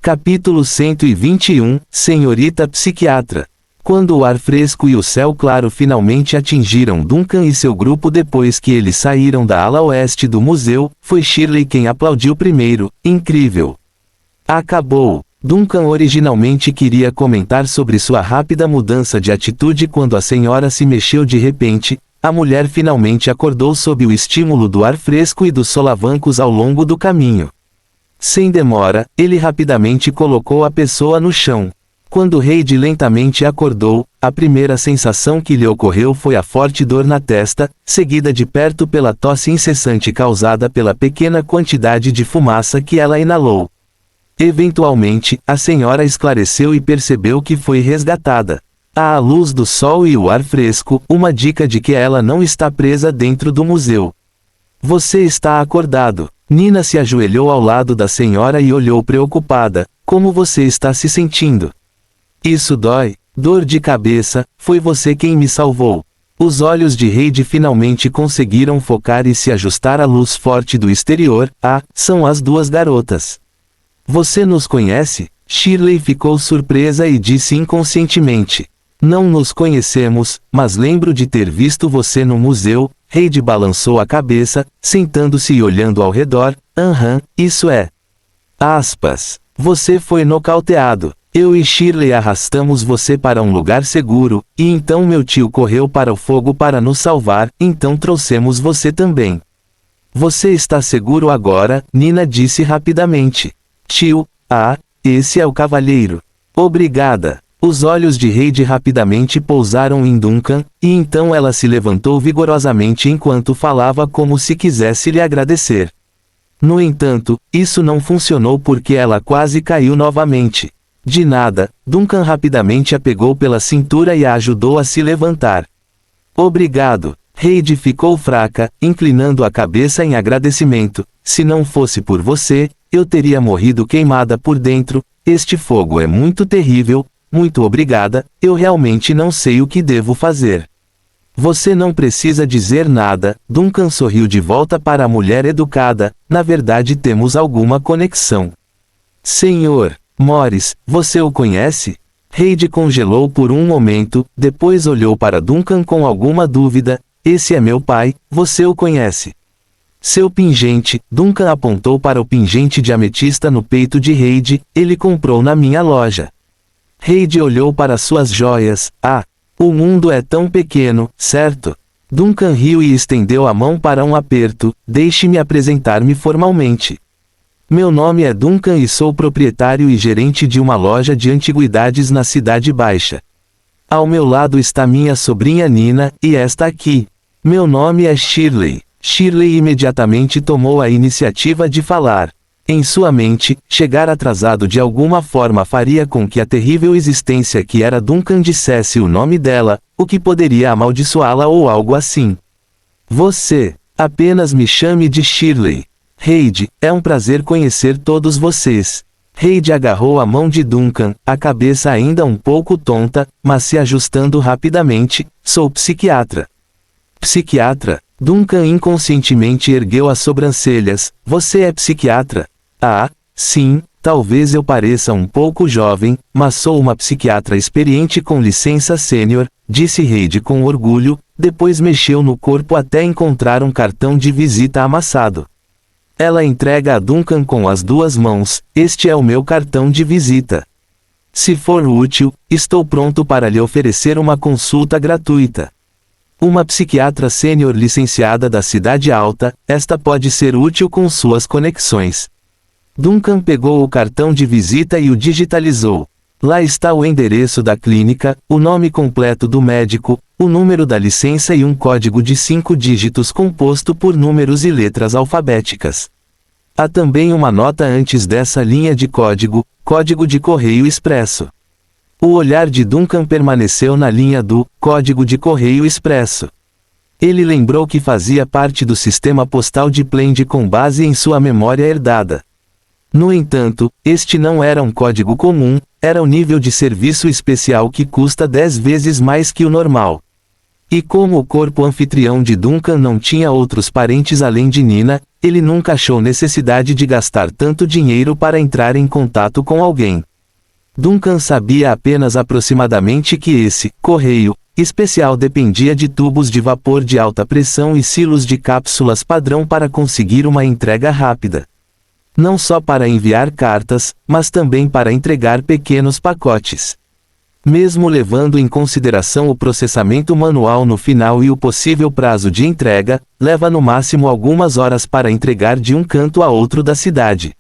Capítulo 121, Senhorita Psiquiatra. Quando o ar fresco e o céu claro finalmente atingiram Duncan e seu grupo depois que eles saíram da ala oeste do museu, foi Shirley quem aplaudiu primeiro. Incrível! Acabou! Duncan originalmente queria comentar sobre sua rápida mudança de atitude quando a senhora se mexeu de repente. A mulher finalmente acordou sob o estímulo do ar fresco e dos solavancos ao longo do caminho. Sem demora, ele rapidamente colocou a pessoa no chão. Quando Heidi lentamente acordou, a primeira sensação que lhe ocorreu foi a forte dor na testa, seguida de perto pela tosse incessante causada pela pequena quantidade de fumaça que ela inalou. Eventualmente, a senhora esclareceu e percebeu que foi resgatada. À luz do sol e o ar fresco, uma dica de que ela não está presa dentro do museu. Você está acordado. Nina se ajoelhou ao lado da senhora e olhou preocupada. Como você está se sentindo? Isso dói. Dor de cabeça, foi você quem me salvou. Os olhos de Heidi finalmente conseguiram focar e se ajustar à luz forte do exterior. Ah, são as duas garotas. Você nos conhece? Shirley ficou surpresa e disse inconscientemente. Não nos conhecemos, mas lembro de ter visto você no museu. Heidi balançou a cabeça, sentando-se e olhando ao redor. Isso é. Aspas. Você foi nocauteado. Eu e Shirley arrastamos você para um lugar seguro, e então meu tio correu para o fogo para nos salvar, então trouxemos você também. Você está seguro agora? Nina disse rapidamente. Tio, esse é o cavalheiro. Obrigada. Os olhos de Heidi rapidamente pousaram em Duncan, e então ela se levantou vigorosamente enquanto falava como se quisesse lhe agradecer. No entanto, isso não funcionou porque ela quase caiu novamente. De nada, Duncan rapidamente a pegou pela cintura e a ajudou a se levantar. Obrigado. Heidi ficou fraca, inclinando a cabeça em agradecimento. Se não fosse por você, eu teria morrido queimada por dentro. Este fogo é muito terrível. Muito obrigada, eu realmente não sei o que devo fazer. Você não precisa dizer nada. Duncan sorriu de volta para a mulher educada. Na verdade temos alguma conexão. Senhor Morris, você o conhece? Heidi congelou por um momento, depois olhou para Duncan com alguma dúvida. Esse é meu pai, você o conhece? Seu pingente. Duncan apontou para o pingente de ametista no peito de Heidi. Ele comprou na minha loja. Heidi olhou para suas joias. O mundo é tão pequeno, certo? Duncan riu e estendeu a mão para um aperto. Deixe-me apresentar-me formalmente. Meu nome é Duncan e sou proprietário e gerente de uma loja de antiguidades na Cidade Baixa. Ao meu lado está minha sobrinha Nina, e esta aqui. Meu nome é Shirley. Shirley imediatamente tomou a iniciativa de falar. Em sua mente, chegar atrasado de alguma forma faria com que a terrível existência que era Duncan dissesse o nome dela, o que poderia amaldiçoá-la ou algo assim. Você. Apenas me chame de Shirley. Heidi, é um prazer conhecer todos vocês. Heidi agarrou a mão de Duncan, a cabeça ainda um pouco tonta, mas se ajustando rapidamente. Sou psiquiatra. Psiquiatra? Duncan inconscientemente ergueu as sobrancelhas. Você é psiquiatra? Sim, talvez eu pareça um pouco jovem, mas sou uma psiquiatra experiente com licença sênior, disse Heidi com orgulho, depois mexeu no corpo até encontrar um cartão de visita amassado. Ela entrega a Duncan com as duas mãos. Este é o meu cartão de visita. Se for útil, estou pronto para lhe oferecer uma consulta gratuita. Uma psiquiatra sênior licenciada da Cidade Alta, esta pode ser útil com suas conexões. Duncan pegou o cartão de visita e o digitalizou. Lá está o endereço da clínica, o nome completo do médico, o número da licença e um código de 5 dígitos composto por números e letras alfabéticas. Há também uma nota antes dessa linha de código, código de correio expresso. O olhar de Duncan permaneceu na linha do código de correio expresso. Ele lembrou que fazia parte do sistema postal de Plende com base em sua memória herdada. No entanto, este não era um código comum, era o nível de serviço especial que custa 10 vezes mais que o normal. E como o corpo anfitrião de Duncan não tinha outros parentes além de Nina, ele nunca achou necessidade de gastar tanto dinheiro para entrar em contato com alguém. Duncan sabia apenas aproximadamente que esse correio especial dependia de tubos de vapor de alta pressão e silos de cápsulas padrão para conseguir uma entrega rápida. Não só para enviar cartas, mas também para entregar pequenos pacotes. Mesmo levando em consideração o processamento manual no final e o possível prazo de entrega, leva no máximo algumas horas para entregar de um canto a outro da cidade.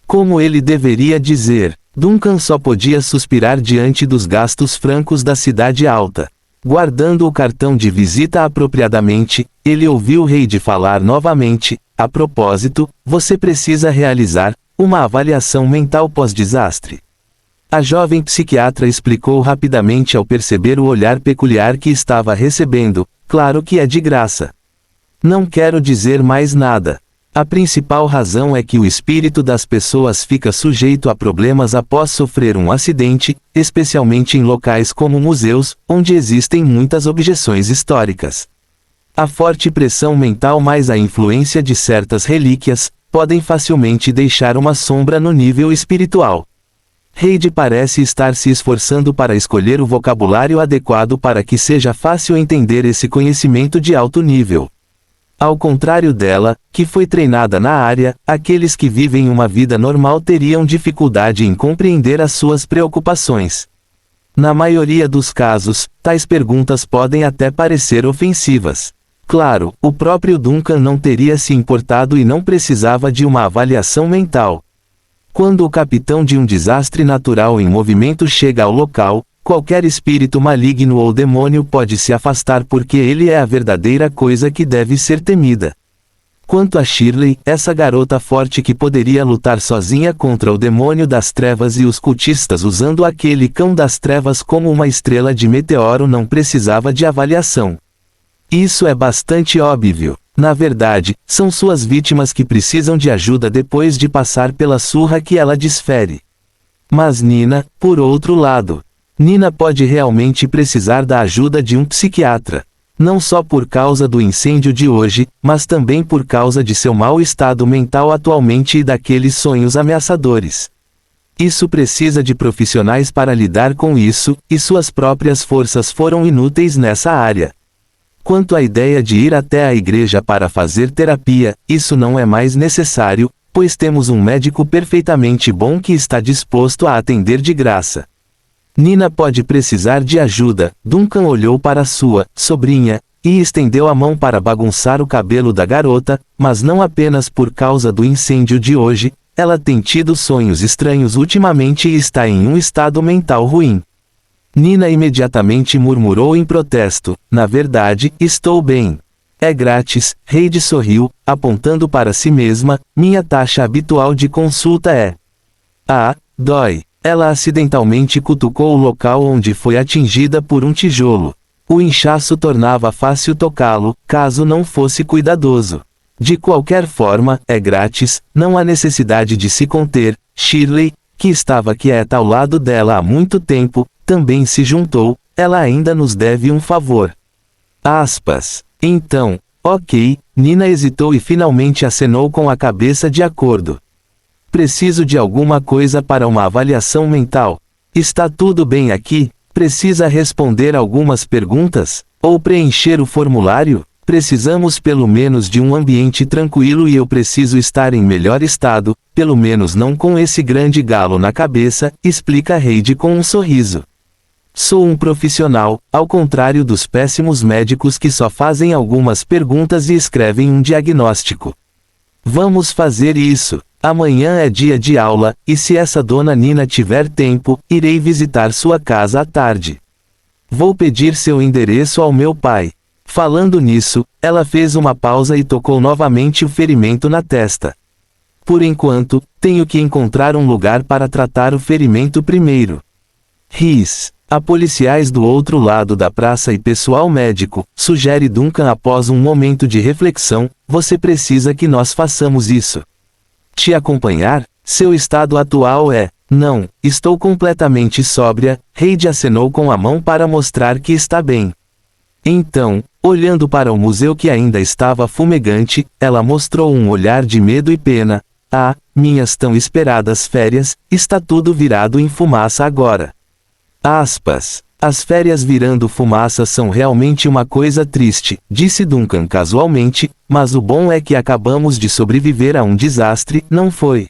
Como ele deveria dizer, Duncan só podia suspirar diante dos gastos francos da cidade alta. Guardando o cartão de visita apropriadamente, ele ouviu Reid falar novamente: a propósito, você precisa realizar uma avaliação mental pós-desastre. A jovem psiquiatra explicou rapidamente ao perceber o olhar peculiar que estava recebendo: claro que é de graça. Não quero dizer mais nada. A principal razão é que o espírito das pessoas fica sujeito a problemas após sofrer um acidente, especialmente em locais como museus, onde existem muitas objeções históricas. A forte pressão mental mais a influência de certas relíquias, podem facilmente deixar uma sombra no nível espiritual. Reid parece estar se esforçando para escolher o vocabulário adequado para que seja fácil entender esse conhecimento de alto nível. Ao contrário dela, que foi treinada na área, aqueles que vivem uma vida normal teriam dificuldade em compreender as suas preocupações. Na maioria dos casos, tais perguntas podem até parecer ofensivas. Claro, o próprio Duncan não teria se importado e não precisava de uma avaliação mental. Quando o capitão de um desastre natural em movimento chega ao local, qualquer espírito maligno ou demônio pode se afastar porque ele é a verdadeira coisa que deve ser temida. Quanto a Shirley, essa garota forte que poderia lutar sozinha contra o demônio das trevas e os cultistas usando aquele cão das trevas como uma estrela de meteoro, não precisava de avaliação. Isso é bastante óbvio. Na verdade, são suas vítimas que precisam de ajuda depois de passar pela surra que ela desfere. Mas Nina, por outro lado, Nina pode realmente precisar da ajuda de um psiquiatra. Não só por causa do incêndio de hoje, mas também por causa de seu mau estado mental atualmente e daqueles sonhos ameaçadores. Isso precisa de profissionais para lidar com isso, e suas próprias forças foram inúteis nessa área. Quanto à ideia de ir até a igreja para fazer terapia, isso não é mais necessário, pois temos um médico perfeitamente bom que está disposto a atender de graça. Nina pode precisar de ajuda. Duncan olhou para sua sobrinha e estendeu a mão para bagunçar o cabelo da garota, mas não apenas por causa do incêndio de hoje, ela tem tido sonhos estranhos ultimamente e está em um estado mental ruim. Nina imediatamente murmurou em protesto: na verdade, estou bem. É grátis. Reid sorriu, apontando para si mesma: minha taxa habitual de consulta é... Ah, dói. Ela acidentalmente cutucou o local onde foi atingida por um tijolo. O inchaço tornava fácil tocá-lo, caso não fosse cuidadoso. De qualquer forma, é grátis, não há necessidade de se conter. Shirley, que estava quieta ao lado dela há muito tempo, também se juntou: ela ainda nos deve um favor. Aspas. Então, ok, Nina hesitou e finalmente acenou com a cabeça de acordo. Preciso de alguma coisa para uma avaliação mental. Está tudo bem aqui? Precisa responder algumas perguntas? Ou preencher o formulário? Precisamos pelo menos de um ambiente tranquilo e eu preciso estar em melhor estado, pelo menos não com esse grande galo na cabeça, explica Reid com um sorriso. Sou um profissional, ao contrário dos péssimos médicos que só fazem algumas perguntas e escrevem um diagnóstico. Vamos fazer isso. Amanhã é dia de aula, e se essa dona Nina tiver tempo, irei visitar sua casa à tarde. Vou pedir seu endereço ao meu pai. Falando nisso, ela fez uma pausa e tocou novamente o ferimento na testa. Por enquanto, tenho que encontrar um lugar para tratar o ferimento primeiro. Riz. Há policiais do outro lado da praça e pessoal médico, sugere Duncan após um momento de reflexão. Você precisa que nós façamos isso. Te acompanhar? Seu estado atual é... Não, estou completamente sóbria. Reid acenou com a mão para mostrar que está bem. Então, olhando para o museu que ainda estava fumegante, ela mostrou um olhar de medo e pena. Ah, minhas tão esperadas férias, está tudo virado em fumaça agora. Aspas. As férias virando fumaça são realmente uma coisa triste, disse Duncan casualmente, mas o bom é que acabamos de sobreviver a um desastre, não foi?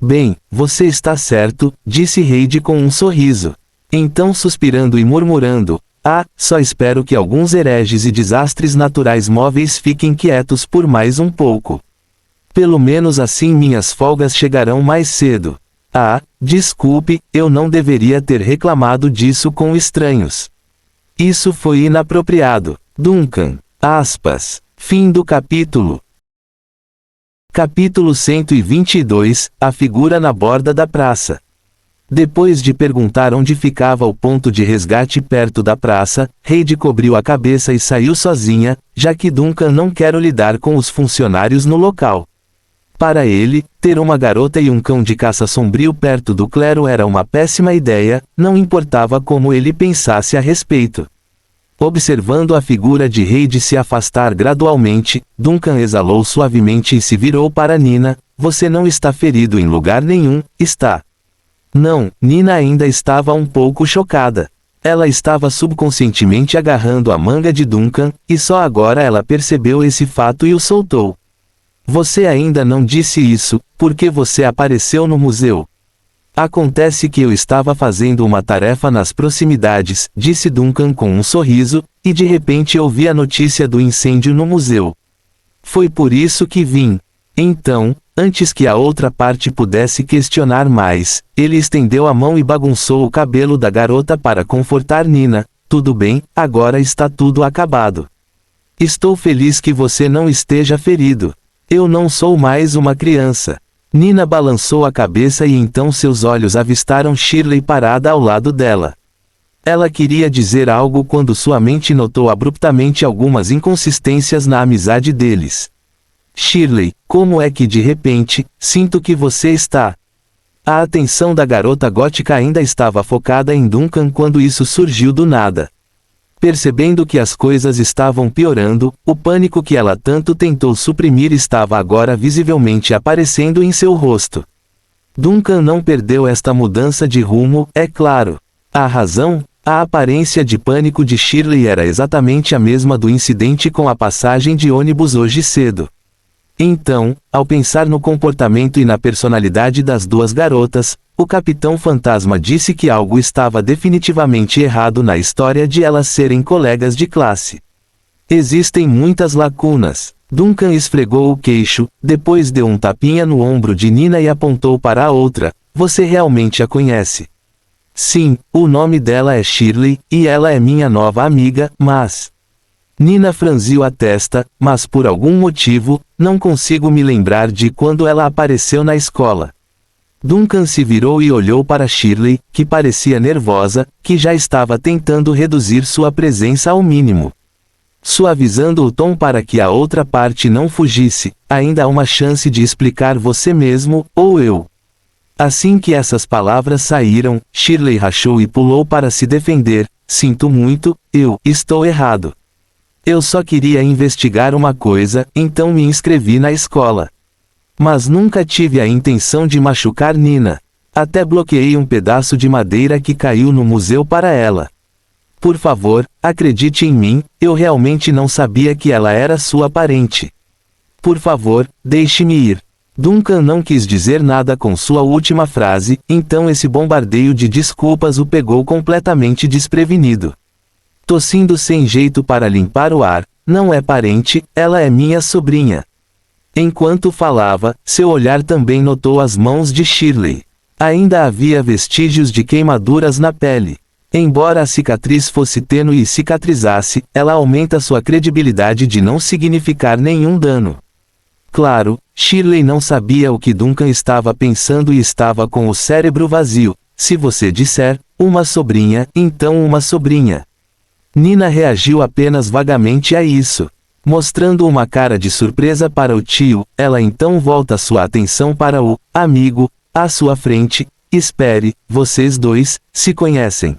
Bem, você está certo, disse Heidi com um sorriso. Então suspirando e murmurando, só espero que alguns hereges e desastres naturais móveis fiquem quietos por mais um pouco. Pelo menos assim minhas folgas chegarão mais cedo. Desculpe, eu não deveria ter reclamado disso com estranhos. Isso foi inapropriado. Duncan. Aspas. Fim do capítulo. Capítulo 122, A figura na borda da praça. Depois de perguntar onde ficava o ponto de resgate perto da praça, Heidi cobriu a cabeça e saiu sozinha, já que Duncan não quer lidar com os funcionários no local. Para ele, ter uma garota e um cão de caça sombrio perto do clero era uma péssima ideia, não importava como ele pensasse a respeito. Observando a figura de Heidi se afastar gradualmente, Duncan exalou suavemente e se virou para Nina. Você não está ferido em lugar nenhum, está? Não, Nina ainda estava um pouco chocada. Ela estava subconscientemente agarrando a manga de Duncan, e só agora ela percebeu esse fato e o soltou. Você ainda não disse isso, porque você apareceu no museu. Acontece que eu estava fazendo uma tarefa nas proximidades, disse Duncan com um sorriso, e de repente ouvi a notícia do incêndio no museu. Foi por isso que vim. Então, antes que a outra parte pudesse questionar mais, ele estendeu a mão e bagunçou o cabelo da garota para confortar Nina. Tudo bem, agora está tudo acabado. Estou feliz que você não esteja ferido. Eu não sou mais uma criança. Nina balançou a cabeça e então seus olhos avistaram Shirley parada ao lado dela. Ela queria dizer algo quando sua mente notou abruptamente algumas inconsistências na amizade deles. Shirley, como é que de repente, sinto que você está... A atenção da garota gótica ainda estava focada em Duncan quando isso surgiu do nada. Percebendo que as coisas estavam piorando, o pânico que ela tanto tentou suprimir estava agora visivelmente aparecendo em seu rosto. Duncan não perdeu esta mudança de rumo, é claro. A razão? A aparência de pânico de Shirley era exatamente a mesma do incidente com a passagem de ônibus hoje cedo. Então, ao pensar no comportamento e na personalidade das duas garotas, o Capitão Fantasma disse que algo estava definitivamente errado na história de elas serem colegas de classe. Existem muitas lacunas. Duncan esfregou o queixo, depois deu um tapinha no ombro de Nina e apontou para a outra. Você realmente a conhece? Sim, o nome dela é Shirley, e ela é minha nova amiga, mas... Nina franziu a testa, mas por algum motivo, não consigo me lembrar de quando ela apareceu na escola. Duncan se virou e olhou para Shirley, que parecia nervosa, que já estava tentando reduzir sua presença ao mínimo. Suavizando o tom para que a outra parte não fugisse, ainda há uma chance de explicar você mesmo, ou eu. Assim que essas palavras saíram, Shirley rachou e pulou para se defender. Sinto muito, eu estou errado. Eu só queria investigar uma coisa, então me inscrevi na escola. Mas nunca tive a intenção de machucar Nina. Até bloqueei um pedaço de madeira que caiu no museu para ela. Por favor, acredite em mim, eu realmente não sabia que ela era sua parente. Por favor, deixe-me ir. Duncan não quis dizer nada com sua última frase, então esse bombardeio de desculpas o pegou completamente desprevenido. Tossindo sem jeito para limpar o ar, não é parente, ela é minha sobrinha. Enquanto falava, seu olhar também notou as mãos de Shirley. Ainda havia vestígios de queimaduras na pele. Embora a cicatriz fosse tênue e cicatrizasse, ela aumenta sua credibilidade de não significar nenhum dano. Claro, Shirley não sabia o que Duncan estava pensando e estava com o cérebro vazio. Se você disser, uma sobrinha, então uma sobrinha. Nina reagiu apenas vagamente a isso. Mostrando uma cara de surpresa para o tio, ela então volta sua atenção para o amigo à sua frente. Espere, vocês dois se conhecem.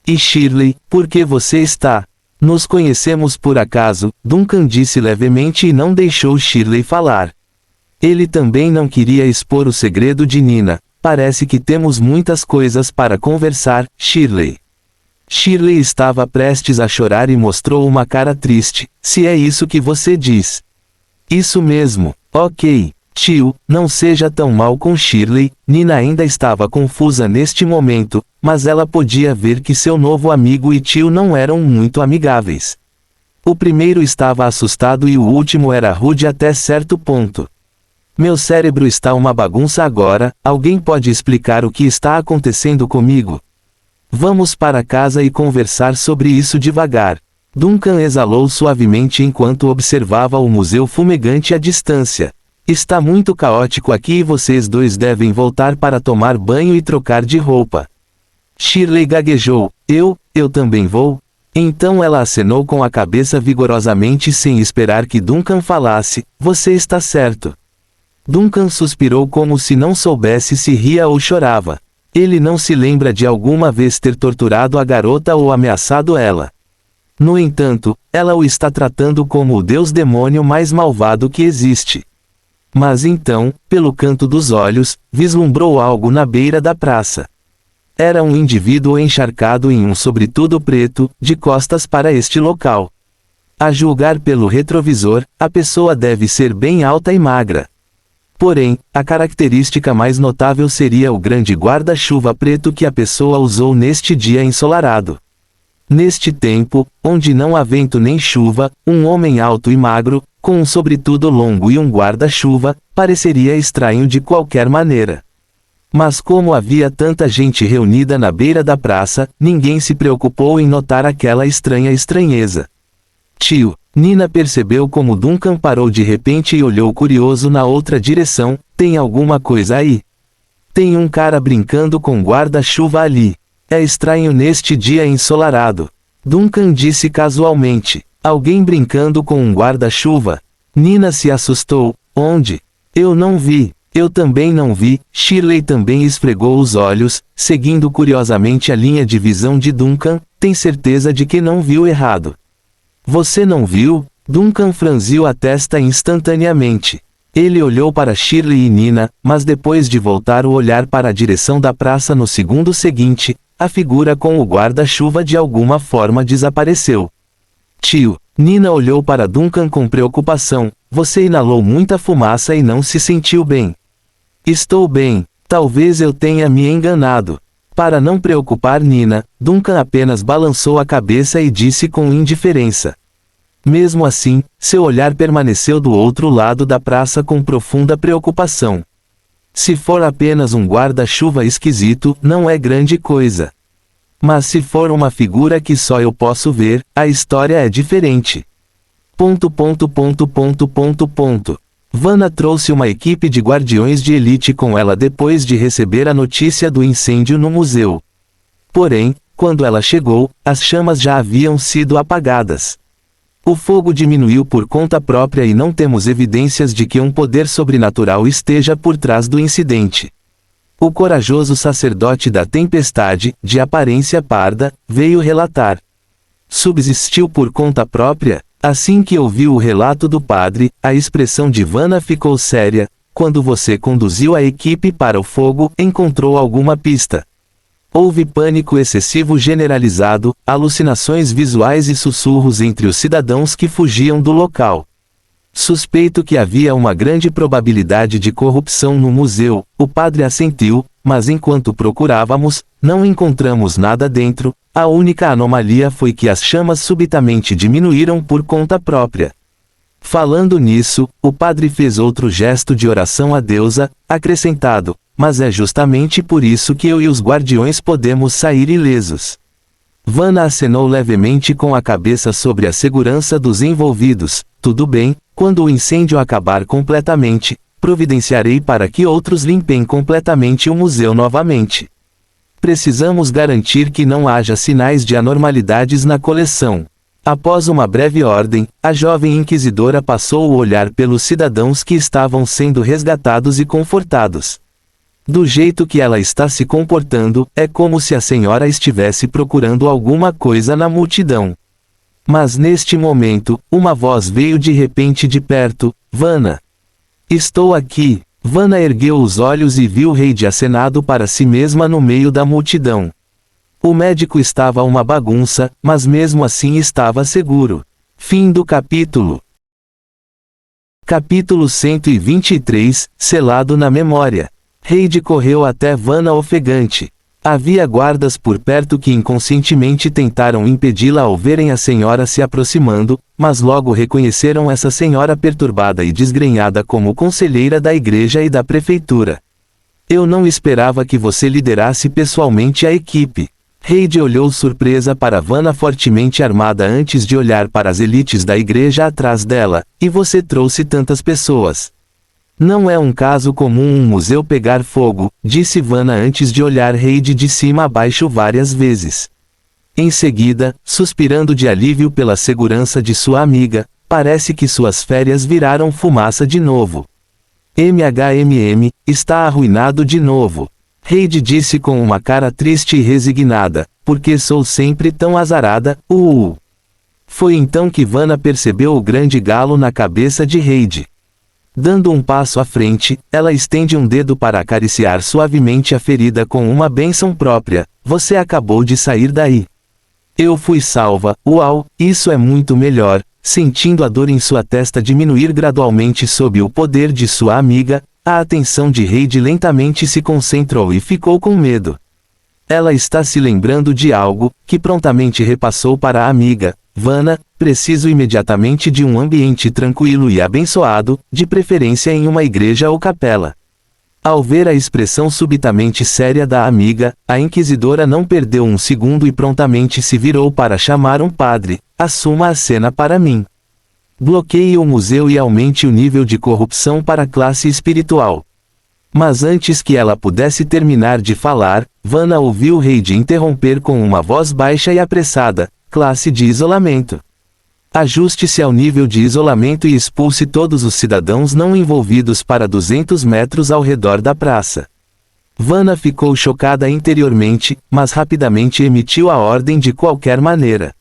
E Shirley, por que você está? Nos conhecemos por acaso, Duncan disse levemente e não deixou Shirley falar. Ele também não queria expor o segredo de Nina. Parece que temos muitas coisas para conversar, Shirley. Shirley estava prestes a chorar e mostrou uma cara triste. Se é isso que você diz. Isso mesmo, ok. Tio, não seja tão mal com Shirley. Nina ainda estava confusa neste momento, mas ela podia ver que seu novo amigo e tio não eram muito amigáveis. O primeiro estava assustado e o último era rude até certo ponto. Meu cérebro está uma bagunça agora. Alguém pode explicar o que está acontecendo comigo? Vamos para casa e conversar sobre isso devagar. Duncan exalou suavemente enquanto observava o museu fumegante à distância. Está muito caótico aqui e vocês dois devem voltar para tomar banho e trocar de roupa. Shirley gaguejou. Eu também vou? Então ela acenou com a cabeça vigorosamente sem esperar que Duncan falasse. Você está certo. Duncan suspirou como se não soubesse se ria ou chorava. Ele não se lembra de alguma vez ter torturado a garota ou ameaçado ela. No entanto, ela o está tratando como o deus-demônio mais malvado que existe. Mas então, pelo canto dos olhos, vislumbrou algo na beira da praça. Era um indivíduo encharcado em um sobretudo preto, de costas para este local. A julgar pelo retrovisor, a pessoa deve ser bem alta e magra. Porém, a característica mais notável seria o grande guarda-chuva preto que a pessoa usou neste dia ensolarado. Neste tempo, onde não há vento nem chuva, um homem alto e magro, com um sobretudo longo e um guarda-chuva, pareceria estranho de qualquer maneira. Mas como havia tanta gente reunida na beira da praça, ninguém se preocupou em notar aquela estranha estranheza. Tio, Nina percebeu como Duncan parou de repente e olhou curioso na outra direção. Tem alguma coisa aí? Tem um cara brincando com guarda-chuva ali. É estranho neste dia ensolarado. Duncan disse casualmente. Alguém brincando com um guarda-chuva? Nina se assustou. Onde? Eu não vi. Eu também não vi. Shirley também esfregou os olhos, seguindo curiosamente a linha de visão de Duncan. Tem certeza de que não viu errado? Você não viu? Duncan franziu a testa instantaneamente. Ele olhou para Shirley e Nina, mas depois de voltar o olhar para a direção da praça no segundo seguinte, a figura com o guarda-chuva de alguma forma desapareceu. Tio, Nina olhou para Duncan com preocupação. Você inalou muita fumaça e não se sentiu bem. Estou bem. Talvez eu tenha me enganado. Para não preocupar Nina, Duncan apenas balançou a cabeça e disse com indiferença. Mesmo assim, seu olhar permaneceu do outro lado da praça com profunda preocupação. Se for apenas um guarda-chuva esquisito, não é grande coisa. Mas se for uma figura que só eu posso ver, a história é diferente. Vanna trouxe uma equipe de guardiões de elite com ela depois de receber a notícia do incêndio no museu. Porém, quando ela chegou, as chamas já haviam sido apagadas. O fogo diminuiu por conta própria e não temos evidências de que um poder sobrenatural esteja por trás do incidente. O corajoso sacerdote da tempestade, de aparência parda, veio relatar. Subsistiu por conta própria? Assim que ouviu o relato do padre, a expressão de Vanna ficou séria. Quando você conduziu a equipe para o fogo, encontrou alguma pista? Houve pânico excessivo generalizado, alucinações visuais e sussurros entre os cidadãos que fugiam do local. Suspeito que havia uma grande probabilidade de corrupção no museu. O padre assentiu, mas enquanto procurávamos, não encontramos nada dentro. A única anomalia foi que as chamas subitamente diminuíram por conta própria. Falando nisso, o padre fez outro gesto de oração à deusa, acrescentado, mas é justamente por isso que eu e os guardiões podemos sair ilesos. Vanna acenou levemente com a cabeça sobre a segurança dos envolvidos. Tudo bem, quando o incêndio acabar completamente, providenciarei para que outros limpem completamente o museu novamente. Precisamos garantir que não haja sinais de anormalidades na coleção. Após uma breve ordem, a jovem inquisidora passou o olhar pelos cidadãos que estavam sendo resgatados e confortados. Do jeito que ela está se comportando, é como se a senhora estivesse procurando alguma coisa na multidão. Mas neste momento, uma voz veio de repente de perto: Vanna! Estou aqui! Vanna ergueu os olhos e viu Heidi acenado para si mesma no meio da multidão. O médico estava uma bagunça, mas mesmo assim estava seguro. Fim do capítulo. Capítulo 123, selado na memória. Heidi correu até Vanna ofegante. Havia guardas por perto que inconscientemente tentaram impedi-la ao verem a senhora se aproximando, mas logo reconheceram essa senhora perturbada e desgrenhada como conselheira da igreja e da prefeitura. Eu não esperava que você liderasse pessoalmente a equipe. Heidi olhou surpresa para Vanna fortemente armada antes de olhar para as elites da igreja atrás dela. E você trouxe tantas pessoas. Não é um caso comum um museu pegar fogo, disse Vanna antes de olhar Heidi de cima a baixo várias vezes. Em seguida, suspirando de alívio pela segurança de sua amiga, parece que suas férias viraram fumaça de novo. Está arruinado de novo. Heidi disse com uma cara triste e resignada, porque sou sempre tão azarada, Foi então que Vanna percebeu o grande galo na cabeça de Heidi. Dando um passo à frente, ela estende um dedo para acariciar suavemente a ferida com uma bênção própria. Você acabou de sair daí. Eu fui salva, isso é muito melhor. Sentindo a dor em sua testa diminuir gradualmente sob o poder de sua amiga, a atenção de Heidi lentamente se concentrou e ficou com medo. Ela está se lembrando de algo, que prontamente repassou para a amiga. Vanna, preciso imediatamente de um ambiente tranquilo e abençoado, de preferência em uma igreja ou capela. Ao ver a expressão subitamente séria da amiga, a inquisidora não perdeu um segundo e prontamente se virou para chamar um padre. Assuma a cena para mim. Bloqueie o museu e aumente o nível de corrupção para a classe espiritual. Mas antes que ela pudesse terminar de falar, Vanna ouviu Heidi interromper com uma voz baixa e apressada: classe de isolamento. Ajuste-se ao nível de isolamento e expulse todos os cidadãos não envolvidos para 200 metros ao redor da praça. Vanna ficou chocada interiormente, mas rapidamente emitiu a ordem de qualquer maneira.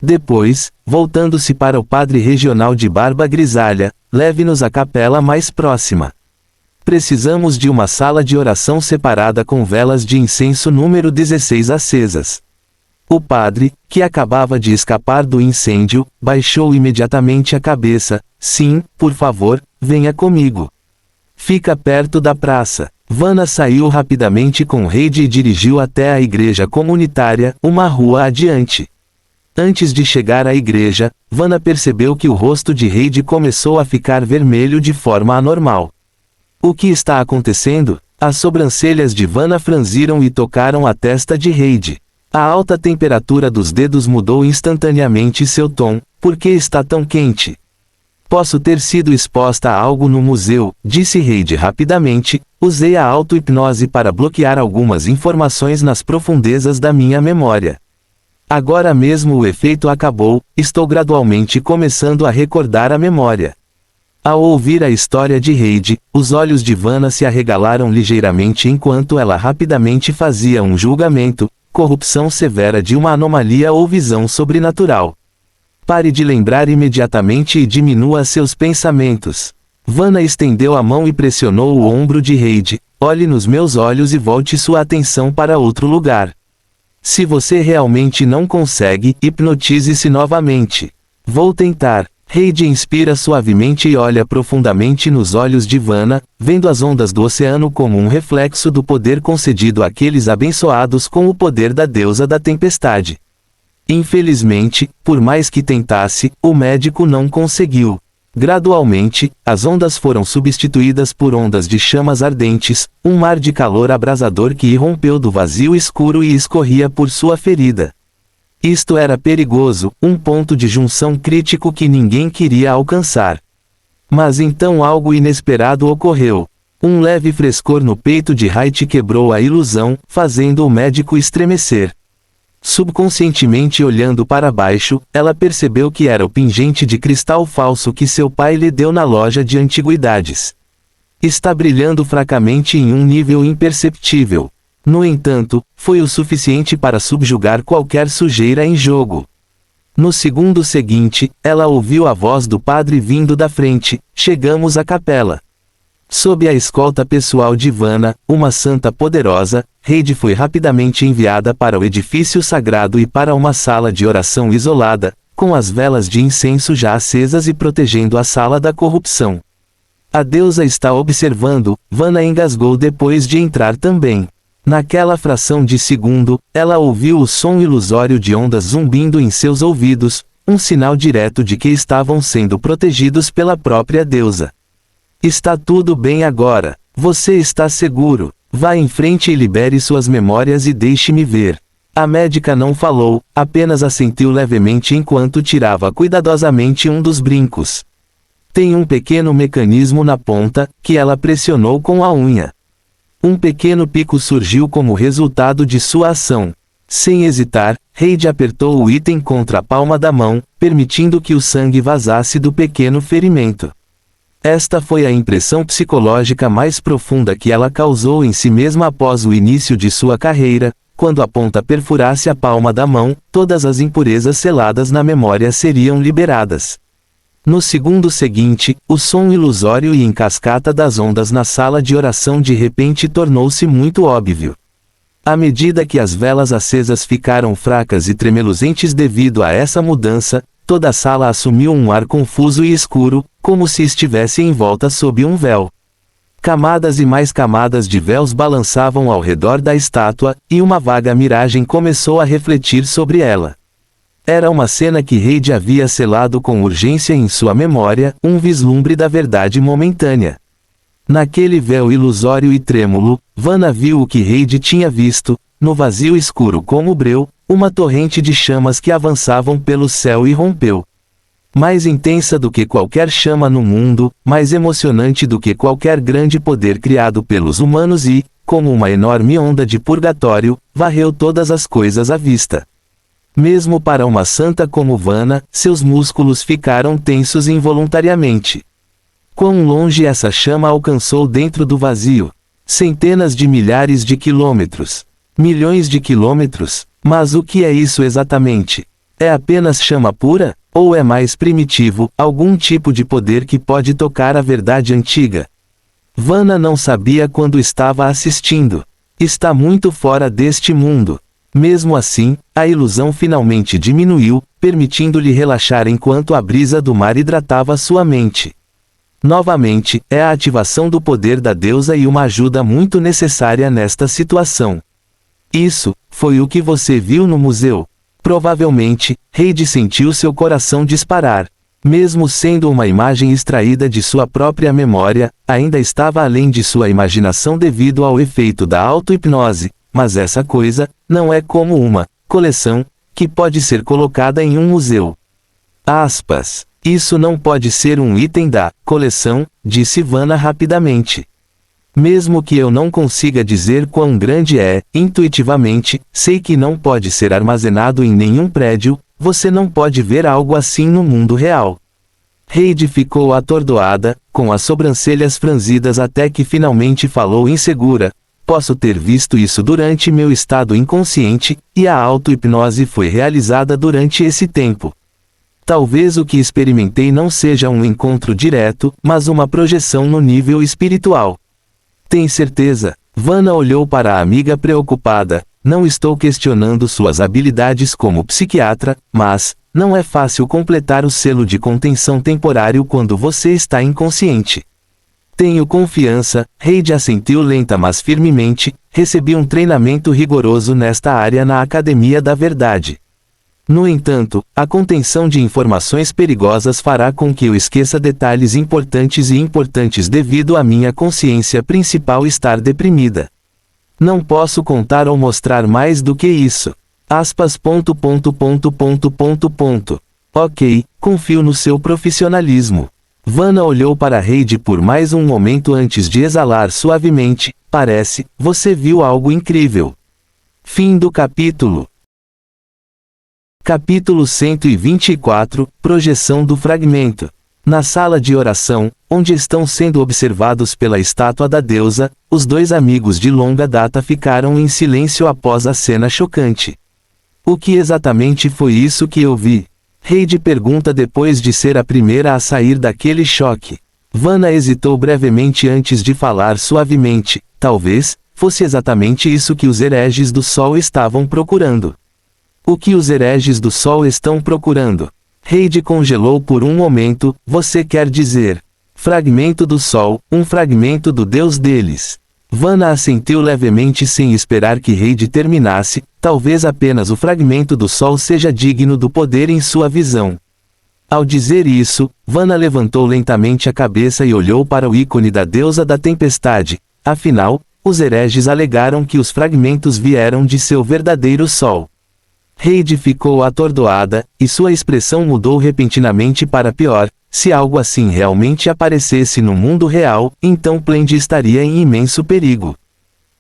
Depois, voltando-se para o padre regional de barba grisalha: leve-nos à capela mais próxima. Precisamos de uma sala de oração separada com velas de incenso número 16 acesas. O padre, que acabava de escapar do incêndio, baixou imediatamente a cabeça. Sim, por favor, venha comigo. Fica perto da praça. Vanna saiu rapidamente com Heidi e dirigiu até a igreja comunitária, uma rua adiante. Antes de chegar à igreja, Vanna percebeu que o rosto de Heidi começou a ficar vermelho de forma anormal. O que está acontecendo? As sobrancelhas de Vanna franziram e tocaram a testa de Heidi. A alta temperatura dos dedos mudou instantaneamente seu tom. Por que está tão quente? Posso ter sido exposta a algo no museu, disse Heidi rapidamente. Usei a auto-hipnose para bloquear algumas informações nas profundezas da minha memória. Agora mesmo o efeito acabou, estou gradualmente começando a recordar a memória. Ao ouvir a história de Heidi, os olhos de Vanna se arregalaram ligeiramente enquanto ela rapidamente fazia um julgamento: corrupção severa de uma anomalia ou visão sobrenatural. Pare de lembrar imediatamente e diminua seus pensamentos. Vanna estendeu a mão e pressionou o ombro de Heidi. Olhe nos meus olhos e volte sua atenção para outro lugar. Se você realmente não consegue, hipnotize-se novamente. Vou tentar. Heidi inspira suavemente e olha profundamente nos olhos de Vanna, vendo as ondas do oceano como um reflexo do poder concedido àqueles abençoados com o poder da deusa da tempestade. Infelizmente, por mais que tentasse, o médico não conseguiu. Gradualmente, as ondas foram substituídas por ondas de chamas ardentes, um mar de calor abrasador que irrompeu do vazio escuro e escorria por sua ferida. Isto era perigoso, um ponto de junção crítico que ninguém queria alcançar. Mas então algo inesperado ocorreu. Um leve frescor no peito de Heidi quebrou a ilusão, fazendo o médico estremecer. Subconscientemente olhando para baixo, ela percebeu que era o pingente de cristal falso que seu pai lhe deu na loja de antiguidades. Está brilhando fracamente em um nível imperceptível. No entanto, foi o suficiente para subjugar qualquer sujeira em jogo. No segundo seguinte, ela ouviu a voz do padre vindo da frente. Chegamos à capela. Sob a escolta pessoal de Vanna, uma santa poderosa, Heidi foi rapidamente enviada para o edifício sagrado e para uma sala de oração isolada, com as velas de incenso já acesas e protegendo a sala da corrupção. A deusa está observando, Vanna engasgou depois de entrar também. Naquela fração de segundo, ela ouviu o som ilusório de ondas zumbindo em seus ouvidos, um sinal direto de que estavam sendo protegidos pela própria deusa. Está tudo bem agora. Você está seguro. Vá em frente e libere suas memórias e deixe-me ver. A médica não falou, apenas assentiu levemente enquanto tirava cuidadosamente um dos brincos. Tem um pequeno mecanismo na ponta, que ela pressionou com a unha. Um pequeno pico surgiu como resultado de sua ação. Sem hesitar, Heidi apertou o item contra a palma da mão, permitindo que o sangue vazasse do pequeno ferimento. Esta foi a impressão psicológica mais profunda que ela causou em si mesma após o início de sua carreira. Quando a ponta perfurasse a palma da mão, todas as impurezas seladas na memória seriam liberadas. No segundo seguinte, o som ilusório e em cascata das ondas na sala de oração de repente tornou-se muito óbvio. À medida que as velas acesas ficaram fracas e tremeluzentes devido a essa mudança, toda a sala assumiu um ar confuso e escuro, como se estivesse envolta sob um véu. Camadas e mais camadas de véus balançavam ao redor da estátua, e uma vaga miragem começou a refletir sobre ela. Era uma cena que Heidi havia selado com urgência em sua memória, um vislumbre da verdade momentânea. Naquele véu ilusório e trêmulo, Vanna viu o que Heidi tinha visto, no vazio escuro como breu, uma torrente de chamas que avançavam pelo céu e rompeu. Mais intensa do que qualquer chama no mundo, mais emocionante do que qualquer grande poder criado pelos humanos e, como uma enorme onda de purgatório, varreu todas as coisas à vista. Mesmo para uma santa como Vanna, seus músculos ficaram tensos involuntariamente. Quão longe essa chama alcançou dentro do vazio? Centenas de milhares de quilômetros. Milhões de quilômetros? Mas o que é isso exatamente? É apenas chama pura? Ou é mais primitivo, algum tipo de poder que pode tocar a verdade antiga? Vanna não sabia quando estava assistindo. Está muito fora deste mundo. Mesmo assim, a ilusão finalmente diminuiu, permitindo-lhe relaxar enquanto a brisa do mar hidratava sua mente. Novamente, é a ativação do poder da deusa e uma ajuda muito necessária nesta situação. Isso, foi o que você viu no museu. Provavelmente, Heidi sentiu seu coração disparar. Mesmo sendo uma imagem extraída de sua própria memória, ainda estava além de sua imaginação devido ao efeito da auto-hipnose. Mas essa coisa, não é como uma coleção, que pode ser colocada em um museu. Aspas. Isso não pode ser um item da coleção, disse Vanna rapidamente. Mesmo que eu não consiga dizer quão grande é, intuitivamente, sei que não pode ser armazenado em nenhum prédio, você não pode ver algo assim no mundo real. Heidi ficou atordoada, com as sobrancelhas franzidas até que finalmente falou insegura. Posso ter visto isso durante meu estado inconsciente, e a auto-hipnose foi realizada durante esse tempo. Talvez o que experimentei não seja um encontro direto, mas uma projeção no nível espiritual. Tem certeza? Vanna olhou para a amiga preocupada. Não estou questionando suas habilidades como psiquiatra, mas, não é fácil completar o selo de contenção temporário quando você está inconsciente. Tenho confiança, Heidi assentiu lenta mas firmemente, recebi um treinamento rigoroso nesta área na Academia da Verdade. No entanto, a contenção de informações perigosas fará com que eu esqueça detalhes importantes devido à minha consciência principal estar deprimida. Não posso contar ou mostrar mais do que isso. Aspas. Ok, confio no seu profissionalismo. Vanna olhou para Heidi por mais um momento antes de exalar suavemente. Parece, você viu algo incrível. Fim do capítulo. Capítulo 124, Projeção do fragmento. Na sala de oração, onde estão sendo observados pela estátua da deusa, os dois amigos de longa data ficaram em silêncio após a cena chocante. O que exatamente foi isso que eu vi? Heidi pergunta depois de ser a primeira a sair daquele choque. Vanna hesitou brevemente antes de falar suavemente, talvez, fosse exatamente isso que os hereges do Sol estavam procurando. O que os hereges do Sol estão procurando? Heidi congelou por um momento, você quer dizer? Fragmento do Sol, um fragmento do Deus deles. Vanna assentiu levemente sem esperar que Heidi terminasse, talvez apenas o fragmento do Sol seja digno do poder em sua visão. Ao dizer isso, Vanna levantou lentamente a cabeça e olhou para o ícone da deusa da tempestade, afinal, os hereges alegaram que os fragmentos vieram de seu verdadeiro Sol. Heidi ficou atordoada, e sua expressão mudou repentinamente para pior. Se algo assim realmente aparecesse no mundo real, então Plende estaria em imenso perigo.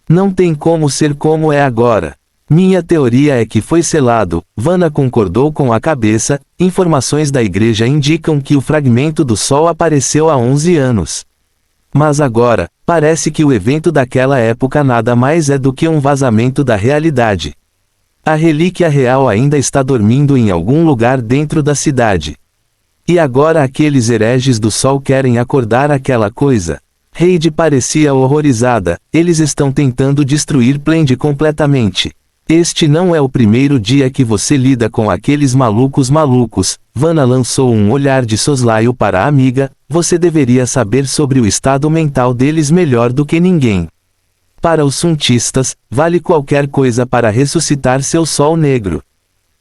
Não tem como ser como é agora. Minha teoria é que foi selado, Vanna concordou com a cabeça, informações da igreja indicam que o fragmento do Sol apareceu há 11 anos. Mas agora, parece que o evento daquela época nada mais é do que um vazamento da realidade. A relíquia real ainda está dormindo em algum lugar dentro da cidade. E agora aqueles hereges do Sol querem acordar aquela coisa. Heidi parecia horrorizada, eles estão tentando destruir Plende completamente. Este não é o primeiro dia que você lida com aqueles malucos. Vanna lançou um olhar de soslaio para a amiga, você deveria saber sobre o estado mental deles melhor do que ninguém. Para os suntistas, vale qualquer coisa para ressuscitar seu sol negro.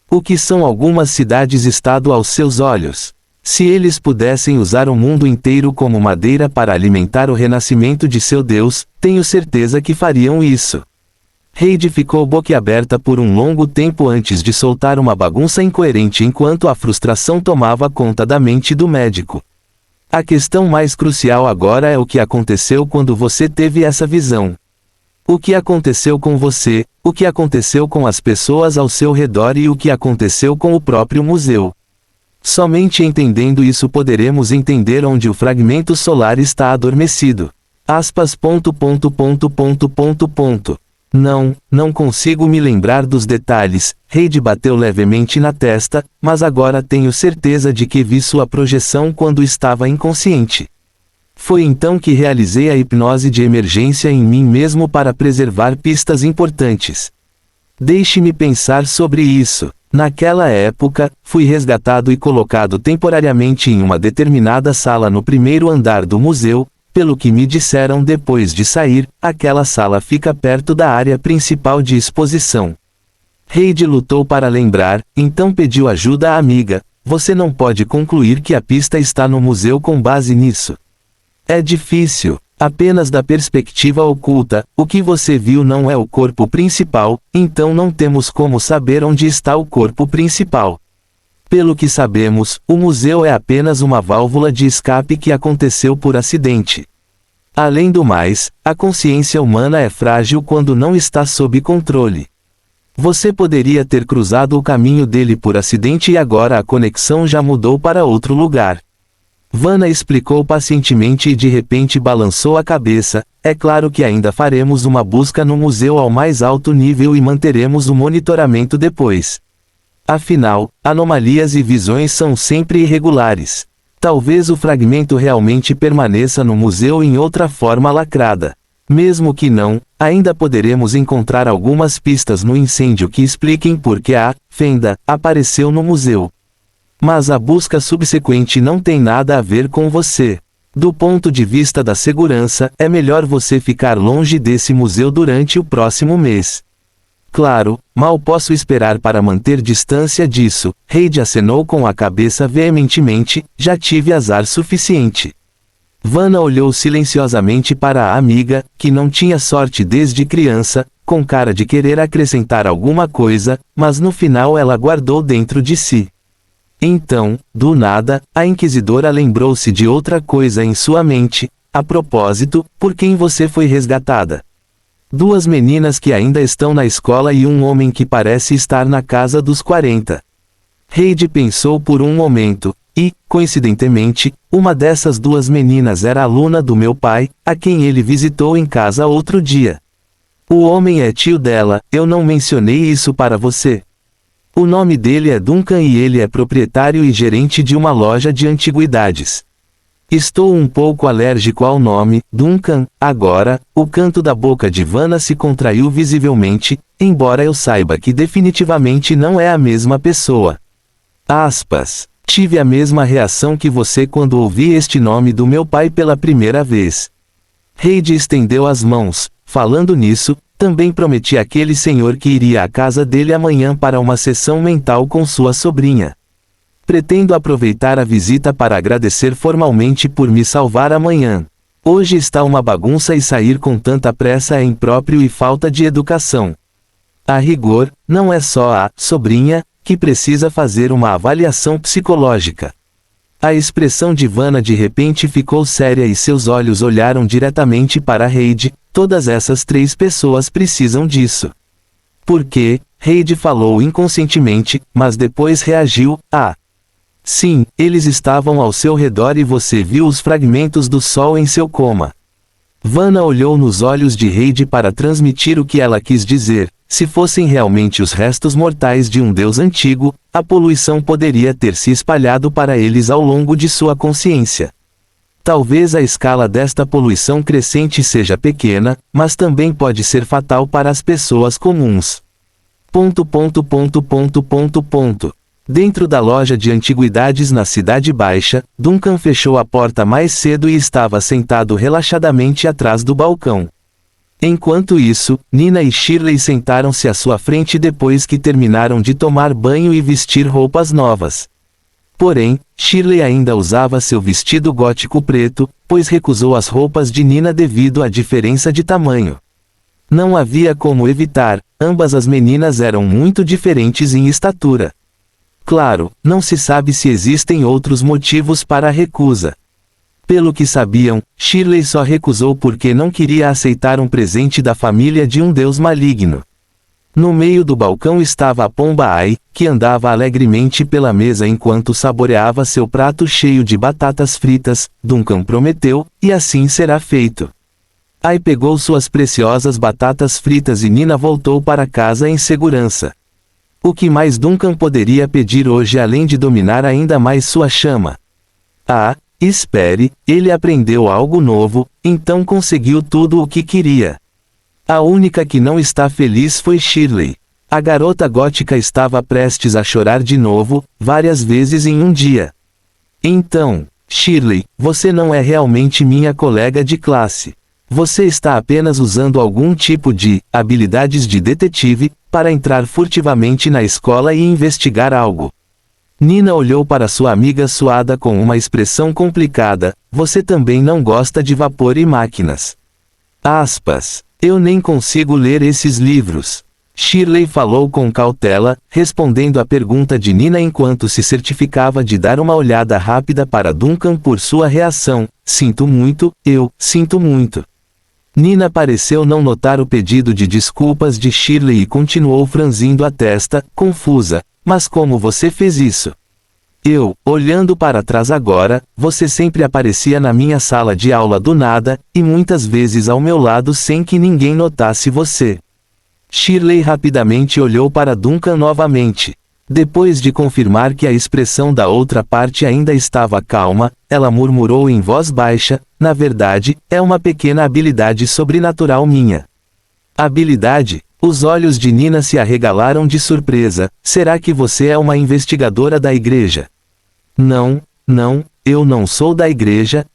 O que são algumas cidades-estado aos seus olhos? Se eles pudessem usar o mundo inteiro como madeira para alimentar o renascimento de seu Deus, tenho certeza que fariam isso. Heidi ficou boquiaberta por um longo tempo antes de soltar uma bagunça incoerente enquanto a frustração tomava conta da mente do médico. A questão mais crucial agora é o que aconteceu quando você teve essa visão. O que aconteceu com você, o que aconteceu com as pessoas ao seu redor e o que aconteceu com o próprio museu. Somente entendendo isso poderemos entender onde o fragmento solar está adormecido. Não consigo me lembrar dos detalhes. Heidi bateu levemente na testa, mas agora tenho certeza de que vi sua projeção quando estava inconsciente. Foi então que realizei a hipnose de emergência em mim mesmo para preservar pistas importantes. Deixe-me pensar sobre isso. Naquela época, fui resgatado e colocado temporariamente em uma determinada sala no primeiro andar do museu. Pelo que me disseram depois de sair, aquela sala fica perto da área principal de exposição. Heidi lutou para lembrar, então pediu ajuda à amiga. Você não pode concluir que a pista está no museu com base nisso. É difícil. Apenas da perspectiva oculta, o que você viu não é o corpo principal, então não temos como saber onde está o corpo principal. Pelo que sabemos, o museu é apenas uma válvula de escape que aconteceu por acidente. Além do mais, a consciência humana é frágil quando não está sob controle. Você poderia ter cruzado o caminho dele por acidente e agora a conexão já mudou para outro lugar. Vanna explicou pacientemente e de repente balançou a cabeça. É claro que ainda faremos uma busca no museu ao mais alto nível e manteremos o monitoramento depois. Afinal, anomalias e visões são sempre irregulares. Talvez o fragmento realmente permaneça no museu em outra forma lacrada. Mesmo que não, ainda poderemos encontrar algumas pistas no incêndio que expliquem por que a fenda apareceu no museu. Mas a busca subsequente não tem nada a ver com você. Do ponto de vista da segurança, é melhor você ficar longe desse museu durante o próximo mês. Claro, mal posso esperar para manter distância disso. Heidi acenou com a cabeça veementemente, já tive azar suficiente. Vanna olhou silenciosamente para a amiga, que não tinha sorte desde criança, com cara de querer acrescentar alguma coisa, mas no final ela guardou dentro de si. Então, do nada, a inquisidora lembrou-se de outra coisa em sua mente. A propósito, por quem você foi resgatada? 2 meninas que ainda estão na escola e um homem que parece estar na casa dos 40. Heidi pensou por um momento, e, coincidentemente, uma dessas 2 meninas era aluna do meu pai, a quem ele visitou em casa outro dia. O homem é tio dela, eu não mencionei isso para você. O nome dele é Duncan e ele é proprietário e gerente de uma loja de antiguidades. Estou um pouco alérgico ao nome, Duncan. Agora, o canto da boca de Vanna se contraiu visivelmente, embora eu saiba que definitivamente não é a mesma pessoa. Aspas. Tive a mesma reação que você quando ouvi este nome do meu pai pela primeira vez. Heidi estendeu as mãos. Falando nisso, também prometi àquele senhor que iria à casa dele amanhã para uma sessão mental com sua sobrinha. Pretendo aproveitar a visita para agradecer formalmente por me salvar amanhã. Hoje está uma bagunça e sair com tanta pressa é impróprio e falta de educação. A rigor, não é só a sobrinha que precisa fazer uma avaliação psicológica. A expressão de Vanna de repente ficou séria e seus olhos olharam diretamente para Heidi. Todas essas 3 pessoas precisam disso. Por quê? Heidi falou inconscientemente, mas depois reagiu. Sim, eles estavam ao seu redor e você viu os fragmentos do sol em seu coma. Vanna olhou nos olhos de Heidi para transmitir o que ela quis dizer. Se fossem realmente os restos mortais de um deus antigo, a poluição poderia ter se espalhado para eles ao longo de sua consciência. Talvez a escala desta poluição crescente seja pequena, mas também pode ser fatal para as pessoas comuns. Dentro da loja de antiguidades na Cidade Baixa, Duncan fechou a porta mais cedo e estava sentado relaxadamente atrás do balcão. Enquanto isso, Nina e Shirley sentaram-se à sua frente depois que terminaram de tomar banho e vestir roupas novas. Porém, Shirley ainda usava seu vestido gótico preto, pois recusou as roupas de Nina devido à diferença de tamanho. Não havia como evitar, ambas as meninas eram muito diferentes em estatura. Claro, não se sabe se existem outros motivos para a recusa. Pelo que sabiam, Shirley só recusou porque não queria aceitar um presente da família de um deus maligno. No meio do balcão estava a pomba Ai, que andava alegremente pela mesa enquanto saboreava seu prato cheio de batatas fritas. Duncan prometeu, e assim será feito. Ai pegou suas preciosas batatas fritas e Nina voltou para casa em segurança. O que mais Duncan poderia pedir hoje além de dominar ainda mais sua chama? Espere, ele aprendeu algo novo, então conseguiu tudo o que queria. A única que não está feliz foi Shirley. A garota gótica estava prestes a chorar de novo, várias vezes em um dia. Então, Shirley, você não é realmente minha colega de classe. Você está apenas usando algum tipo de habilidades de detetive para entrar furtivamente na escola e investigar algo. Nina olhou para sua amiga suada com uma expressão complicada. Você também não gosta de vapor e máquinas. Eu nem consigo ler esses livros. Shirley falou com cautela, respondendo à pergunta de Nina enquanto se certificava de dar uma olhada rápida para Duncan por sua reação. Sinto muito. Nina pareceu não notar o pedido de desculpas de Shirley e continuou franzindo a testa, confusa. Mas como você fez isso? Olhando para trás agora, você sempre aparecia na minha sala de aula do nada, e muitas vezes ao meu lado sem que ninguém notasse você. Shirley rapidamente olhou para Duncan novamente. Depois de confirmar que a expressão da outra parte ainda estava calma, ela murmurou em voz baixa, na verdade, é uma pequena habilidade sobrenatural minha. Habilidade? Os olhos de Nina se arregalaram de surpresa. Será que você é uma investigadora da igreja? Não, eu não sou da igreja,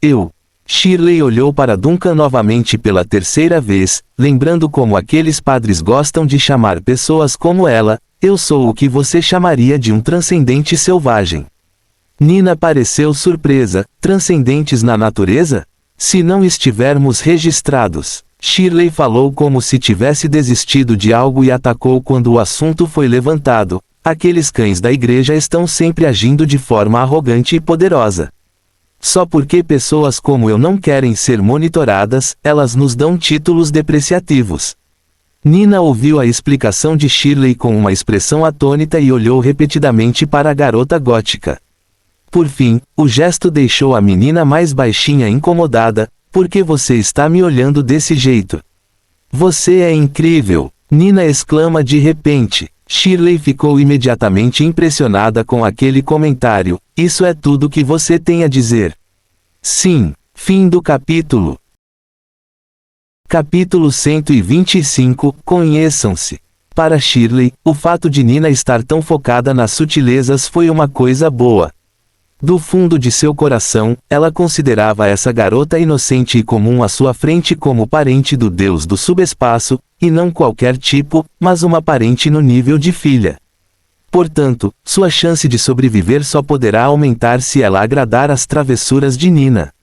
Shirley olhou para Duncan novamente pela terceira vez, lembrando como aqueles padres gostam de chamar pessoas como ela. Eu sou o que você chamaria de um transcendente selvagem. Nina pareceu surpresa. Transcendentes na natureza? Se não estivermos registrados. Shirley falou como se tivesse desistido de algo e atacou quando o assunto foi levantado. Aqueles cães da igreja estão sempre agindo de forma arrogante e poderosa. Só porque pessoas como eu não querem ser monitoradas, elas nos dão títulos depreciativos. Nina ouviu a explicação de Shirley com uma expressão atônita e olhou repetidamente para a garota gótica. Por fim, o gesto deixou a menina mais baixinha incomodada. Por que você está me olhando desse jeito? Você é incrível! Nina exclama de repente. Shirley ficou imediatamente impressionada com aquele comentário. Isso é tudo que você tem a dizer? Sim. Fim do capítulo. Capítulo 125. Conheçam-se. Para Shirley, o fato de Nina estar tão focada nas sutilezas foi uma coisa boa. Do fundo de seu coração, ela considerava essa garota inocente e comum à sua frente como parente do deus do subespaço, e não qualquer tipo, mas uma parente no nível de filha. Portanto, sua chance de sobreviver só poderá aumentar se ela agradar às travessuras de Nina.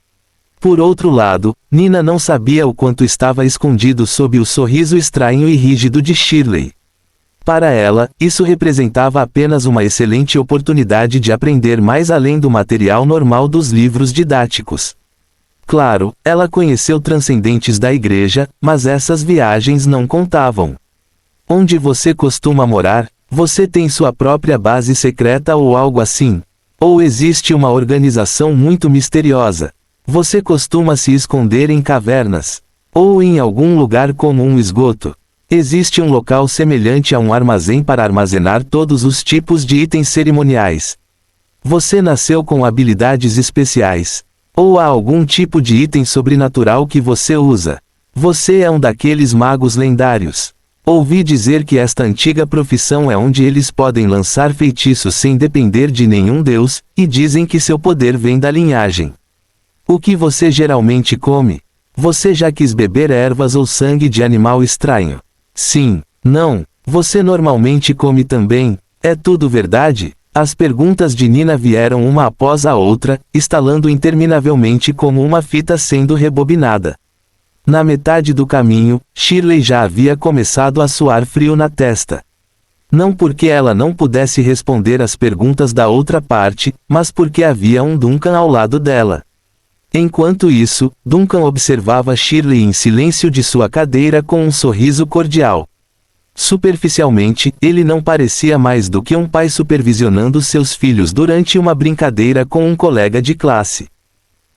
Por outro lado, Nina não sabia o quanto estava escondido sob o sorriso estranho e rígido de Shirley. Para ela, isso representava apenas uma excelente oportunidade de aprender mais além do material normal dos livros didáticos. Claro, ela conheceu transcendentes da igreja, mas essas viagens não contavam. Onde você costuma morar? Você tem sua própria base secreta ou algo assim? Ou existe uma organização muito misteriosa? Você costuma se esconder em cavernas? Ou em algum lugar como um esgoto? Existe um local semelhante a um armazém para armazenar todos os tipos de itens cerimoniais. Você nasceu com habilidades especiais. Ou há algum tipo de item sobrenatural que você usa. Você é um daqueles magos lendários. Ouvi dizer que esta antiga profissão é onde eles podem lançar feitiços sem depender de nenhum deus, e dizem que seu poder vem da linhagem. O que você geralmente come? Você já quis beber ervas ou sangue de animal estranho? Sim, não. Você normalmente come também? É tudo verdade? As perguntas de Nina vieram uma após a outra, estalando interminavelmente como uma fita sendo rebobinada. Na metade do caminho, Shirley já havia começado a suar frio na testa. Não porque ela não pudesse responder às perguntas da outra parte, mas porque havia um Duncan ao lado dela. Enquanto isso, Duncan observava Shirley em silêncio de sua cadeira com um sorriso cordial. Superficialmente, ele não parecia mais do que um pai supervisionando seus filhos durante uma brincadeira com um colega de classe.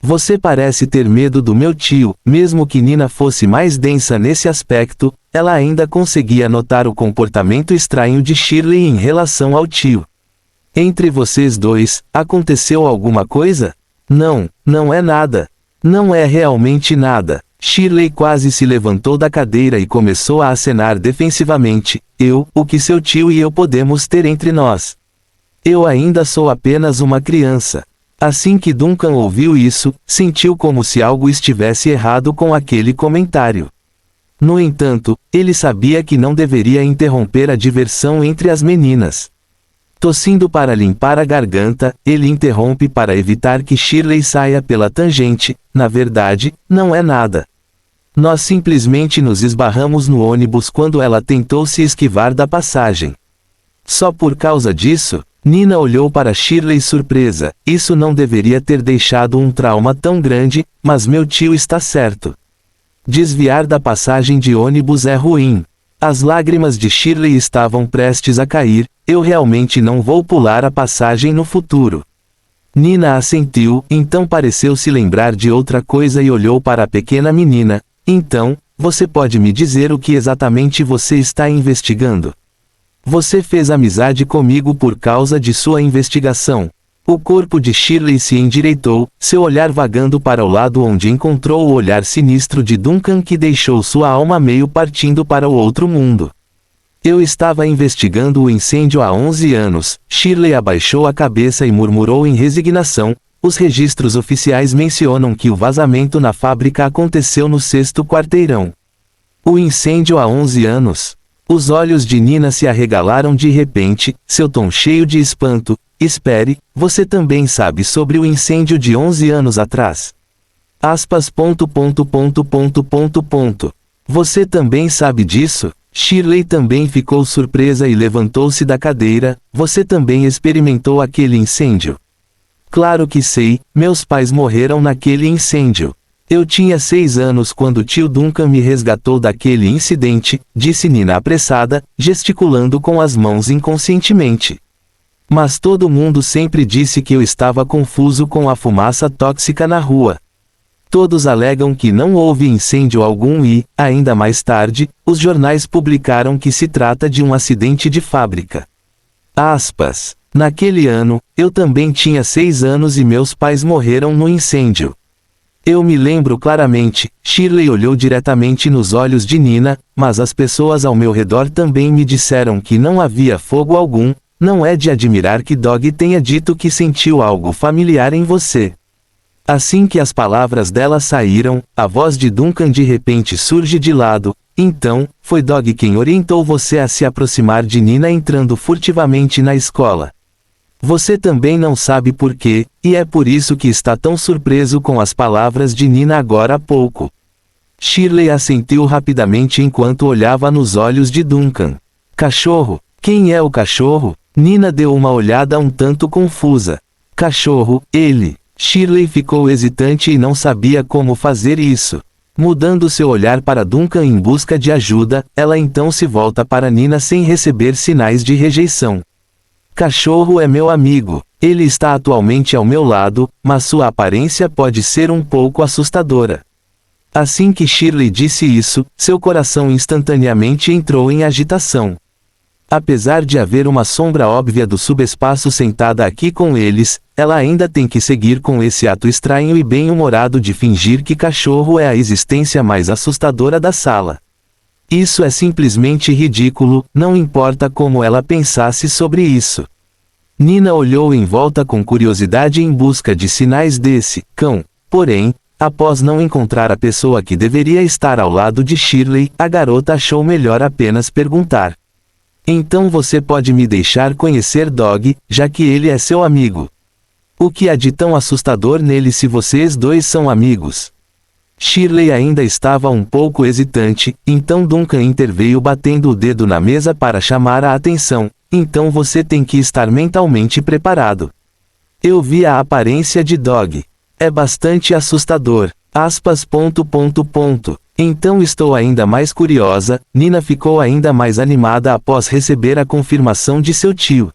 Você parece ter medo do meu tio. Mesmo que Nina fosse mais densa nesse aspecto, ela ainda conseguia notar o comportamento estranho de Shirley em relação ao tio. Entre vocês dois, aconteceu alguma coisa? Não, não é nada. Não é realmente nada. Shirley quase se levantou da cadeira e começou a acenar defensivamente. O que seu tio e eu podemos ter entre nós? Eu ainda sou apenas uma criança. Assim que Duncan ouviu isso, sentiu como se algo estivesse errado com aquele comentário. No entanto, ele sabia que não deveria interromper a diversão entre as meninas. Tossindo para limpar a garganta, ele interrompe para evitar que Shirley saia pela tangente. Na verdade, não é nada. Nós simplesmente nos esbarramos no ônibus quando ela tentou se esquivar da passagem. Só por causa disso? Nina olhou para Shirley surpresa. Isso não deveria ter deixado um trauma tão grande, mas meu tio está certo. Desviar da passagem de ônibus é ruim. As lágrimas de Shirley estavam prestes a cair. Eu realmente não vou pular a passagem no futuro. Nina assentiu, então pareceu se lembrar de outra coisa e olhou para a pequena menina. Então, você pode me dizer o que exatamente você está investigando? Você fez amizade comigo por causa de sua investigação. O corpo de Shirley se endireitou, seu olhar vagando para o lado onde encontrou o olhar sinistro de Duncan que deixou sua alma meio partindo para o outro mundo. Eu estava investigando o incêndio há 11 anos. Shirley abaixou a cabeça e murmurou em resignação. Os registros oficiais mencionam que o vazamento na fábrica aconteceu no 6º quarteirão. O incêndio há 11 anos. Os olhos de Nina se arregalaram de repente, seu tom cheio de espanto. Espere, você também sabe sobre o incêndio de 11 anos atrás. Aspas. Você também sabe disso? Shirley também ficou surpresa e levantou-se da cadeira. Você também experimentou aquele incêndio? Claro que sei, meus pais morreram naquele incêndio. Eu tinha 6 anos quando tio Duncan me resgatou daquele incidente, disse Nina apressada, gesticulando com as mãos inconscientemente. Mas todo mundo sempre disse que eu estava confuso com a fumaça tóxica na rua. Todos alegam que não houve incêndio algum e, ainda mais tarde, os jornais publicaram que se trata de um acidente de fábrica. Aspas. Naquele ano, eu também tinha 6 anos e meus pais morreram no incêndio. Eu me lembro claramente. Shirley olhou diretamente nos olhos de Nina, mas as pessoas ao meu redor também me disseram que não havia fogo algum. Não é de admirar que Dog tenha dito que sentiu algo familiar em você. Assim que as palavras dela saíram, a voz de Duncan de repente surge de lado. Então, foi Dog quem orientou você a se aproximar de Nina entrando furtivamente na escola. Você também não sabe por quê, e é por isso que está tão surpreso com as palavras de Nina agora há pouco. Shirley assentiu rapidamente enquanto olhava nos olhos de Duncan. Cachorro? Quem é o cachorro? Nina deu uma olhada um tanto confusa. Cachorro, ele. Shirley ficou hesitante e não sabia como fazer isso. Mudando seu olhar para Duncan em busca de ajuda, ela então se volta para Nina sem receber sinais de rejeição. Cachorro é meu amigo. Ele está atualmente ao meu lado, mas sua aparência pode ser um pouco assustadora. Assim que Shirley disse isso, seu coração instantaneamente entrou em agitação. Apesar de haver uma sombra óbvia do subespaço sentada aqui com eles, ela ainda tem que seguir com esse ato estranho e bem-humorado de fingir que cachorro é a existência mais assustadora da sala. Isso é simplesmente ridículo, não importa como ela pensasse sobre isso. Nina olhou em volta com curiosidade em busca de sinais desse cão, porém, após não encontrar a pessoa que deveria estar ao lado de Shirley, a garota achou melhor apenas perguntar. Então você pode me deixar conhecer Dog, já que ele é seu amigo. O que há de tão assustador nele se vocês dois são amigos? Shirley ainda estava um pouco hesitante, então Duncan interveio batendo o dedo na mesa para chamar a atenção. Então você tem que estar mentalmente preparado. Eu vi a aparência de Dog. É bastante assustador. Aspas. Então estou ainda mais curiosa. Nina ficou ainda mais animada após receber a confirmação de seu tio.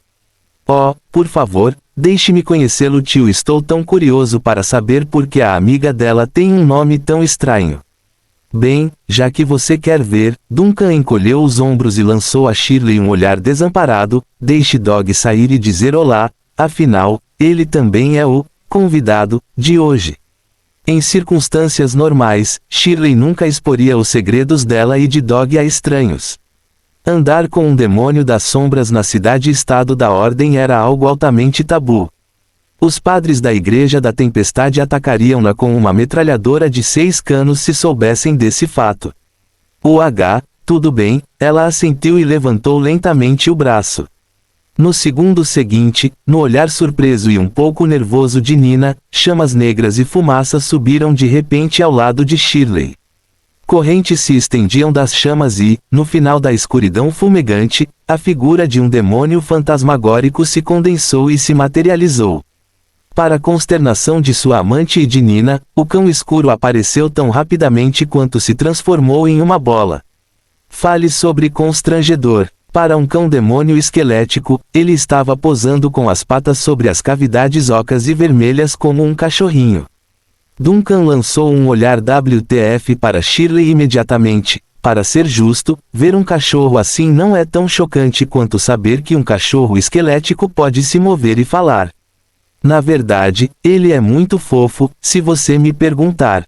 Oh, por favor, deixe-me conhecê-lo, tio. Estou tão curioso para saber por que a amiga dela tem um nome tão estranho. Bem, já que você quer ver, Duncan encolheu os ombros e lançou a Shirley um olhar desamparado. Deixe Dog sair e dizer olá, afinal, ele também é o convidado de hoje. Em circunstâncias normais, Shirley nunca exporia os segredos dela e de Dog a estranhos. Andar com um demônio das sombras na cidade-estado da Ordem era algo altamente tabu. Os padres da Igreja da Tempestade atacariam-na com uma metralhadora de 6 canos se soubessem desse fato. Tudo bem, ela assentiu e levantou lentamente o braço. No segundo seguinte, no olhar surpreso e um pouco nervoso de Nina, chamas negras e fumaça subiram de repente ao lado de Shirley. Correntes se estendiam das chamas e, no final da escuridão fumegante, a figura de um demônio fantasmagórico se condensou e se materializou. Para a consternação de sua amante e de Nina, o cão escuro apareceu tão rapidamente quanto se transformou em uma bola. Fale sobre constrangedor. Para um cão demônio esquelético, ele estava posando com as patas sobre as cavidades ocas e vermelhas como um cachorrinho. Duncan lançou um olhar WTF para Shirley imediatamente. Para ser justo, ver um cachorro assim não é tão chocante quanto saber que um cachorro esquelético pode se mover e falar. Na verdade, ele é muito fofo, se você me perguntar.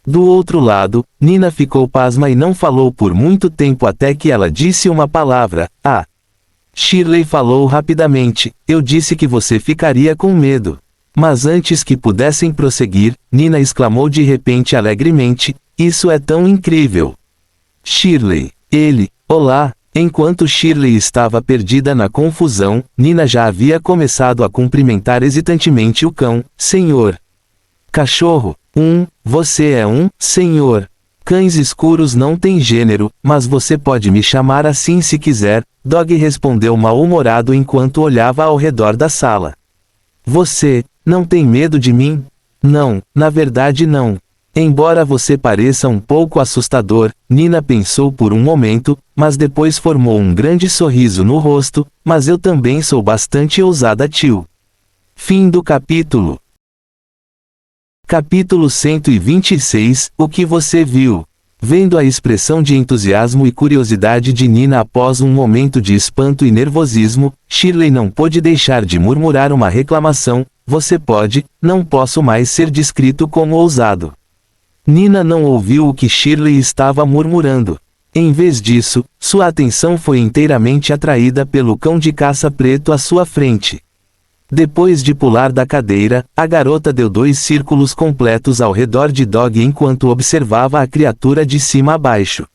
Do outro lado, Nina ficou pasma e não falou por muito tempo até que ela disse uma palavra. Shirley falou rapidamente. Eu disse que você ficaria com medo. Mas antes que pudessem prosseguir, Nina exclamou de repente alegremente, isso é tão incrível. Shirley, olá. Enquanto Shirley estava perdida na confusão, Nina já havia começado a cumprimentar hesitantemente o cão. Senhor. Cachorro. Você é um senhor. Cães escuros não têm gênero, mas você pode me chamar assim se quiser, Dog respondeu mal-humorado enquanto olhava ao redor da sala. Você não tem medo de mim? Não, na verdade não. Embora você pareça um pouco assustador, Nina pensou por um momento, mas depois formou um grande sorriso no rosto, mas eu também sou bastante ousada, tio. Fim do capítulo. Capítulo 126, O que você viu? Vendo a expressão de entusiasmo e curiosidade de Nina após um momento de espanto e nervosismo, Shirley não pôde deixar de murmurar uma reclamação: você pode, não posso mais ser descrito como ousado. Nina não ouviu o que Shirley estava murmurando. Em vez disso, sua atenção foi inteiramente atraída pelo cão de caça preto à sua frente. Depois de pular da cadeira, a garota deu 2 círculos completos ao redor de Dog enquanto observava a criatura de cima a baixo.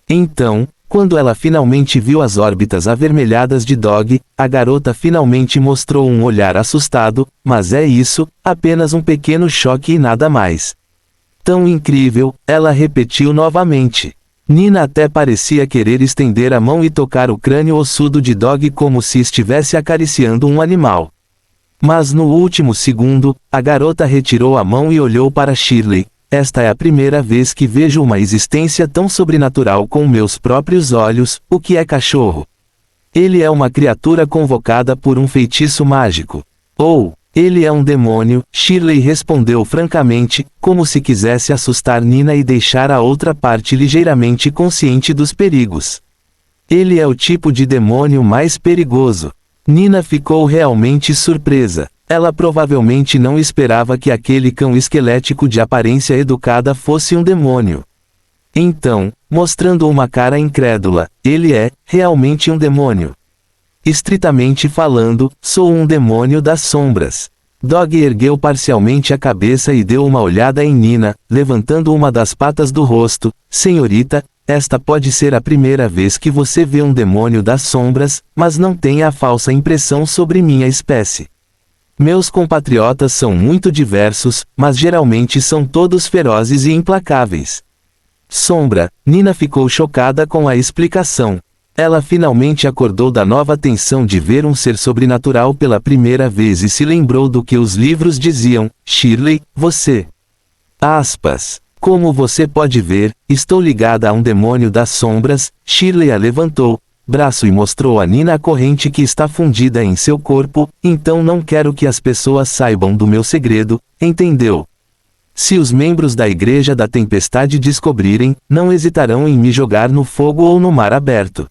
Então, quando ela finalmente viu as órbitas avermelhadas de Dog, a garota finalmente mostrou um olhar assustado: mas é isso, apenas um pequeno choque e nada mais. Tão incrível, ela repetiu novamente. Nina até parecia querer estender a mão e tocar o crânio ossudo de Dog como se estivesse acariciando um animal. Mas no último segundo, a garota retirou a mão e olhou para Shirley. Esta é a primeira vez que vejo uma existência tão sobrenatural com meus próprios olhos. O que é cachorro? Ele é uma criatura convocada por um feitiço mágico. Ou, ele é um demônio, Shirley respondeu francamente, como se quisesse assustar Nina e deixar a outra parte ligeiramente consciente dos perigos. Ele é o tipo de demônio mais perigoso. Nina ficou realmente surpresa. Ela provavelmente não esperava que aquele cão esquelético de aparência educada fosse um demônio. Então, mostrando uma cara incrédula, ele é, realmente um demônio. Estritamente falando, sou um demônio das sombras. Dog ergueu parcialmente a cabeça e deu uma olhada em Nina, levantando uma das patas do rosto. Senhorita, esta pode ser a primeira vez que você vê um demônio das sombras, mas não tenha a falsa impressão sobre minha espécie. Meus compatriotas são muito diversos, mas geralmente são todos ferozes e implacáveis. Sombra, Nina ficou chocada com a explicação. Ela finalmente acordou da nova tensão de ver um ser sobrenatural pela primeira vez e se lembrou do que os livros diziam: Shirley, você. Aspas. Como você pode ver, estou ligada a um demônio das sombras. Shirley a levantou, braço e mostrou a Nina a corrente que está fundida em seu corpo. Então não quero que as pessoas saibam do meu segredo, entendeu? Se os membros da Igreja da Tempestade descobrirem, não hesitarão em me jogar no fogo ou no mar aberto.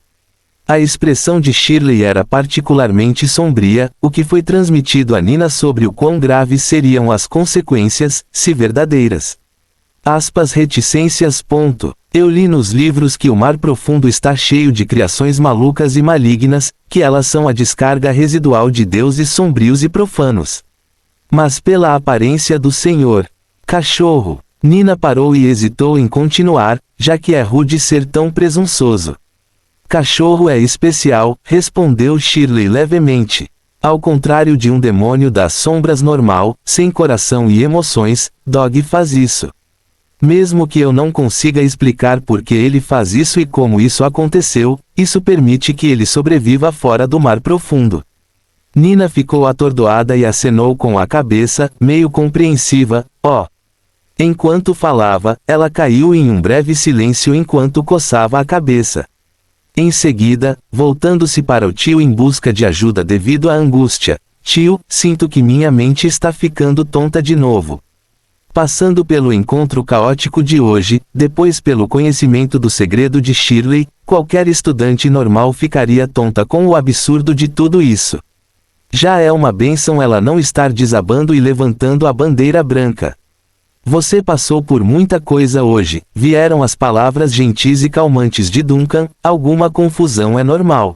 A expressão de Shirley era particularmente sombria, o que foi transmitido a Nina sobre o quão graves seriam as consequências, se verdadeiras. Aspas reticências. Eu li nos livros que o mar profundo está cheio de criações malucas e malignas, que elas são a descarga residual de deuses sombrios e profanos. Mas pela aparência do Senhor. Cachorro. Nina parou e hesitou em continuar, já que é rude ser tão presunçoso. Cachorro é especial, respondeu Shirley levemente. Ao contrário de um demônio das sombras normal, sem coração e emoções, Dog faz isso. Mesmo que eu não consiga explicar por que ele faz isso e como isso aconteceu, isso permite que ele sobreviva fora do mar profundo. Nina ficou atordoada e acenou com a cabeça, meio compreensiva. Enquanto falava, ela caiu em um breve silêncio enquanto coçava a cabeça. Em seguida, voltando-se para o tio em busca de ajuda devido à angústia. Tio, sinto que minha mente está ficando tonta de novo. Passando pelo encontro caótico de hoje, depois pelo conhecimento do segredo de Shirley, qualquer estudante normal ficaria tonta com o absurdo de tudo isso. Já é uma bênção ela não estar desabando e levantando a bandeira branca. Você passou por muita coisa hoje, vieram as palavras gentis e calmantes de Duncan, alguma confusão é normal.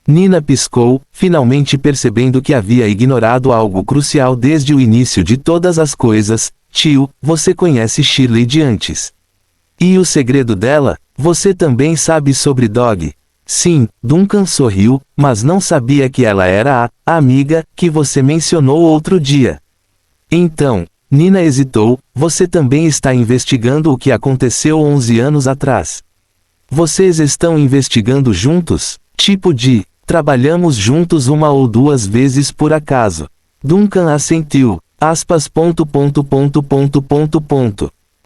Nina piscou, finalmente percebendo que havia ignorado algo crucial desde o início de todas as coisas. Tio, você conhece Shirley de antes. E o segredo dela? Você também sabe sobre Dog? Sim, Duncan sorriu, mas não sabia que ela era a amiga que você mencionou outro dia. Então, Nina hesitou, você também está investigando o que aconteceu 11 anos atrás. Vocês estão investigando juntos? Trabalhamos juntos uma ou duas vezes por acaso. Duncan assentiu. Aspas.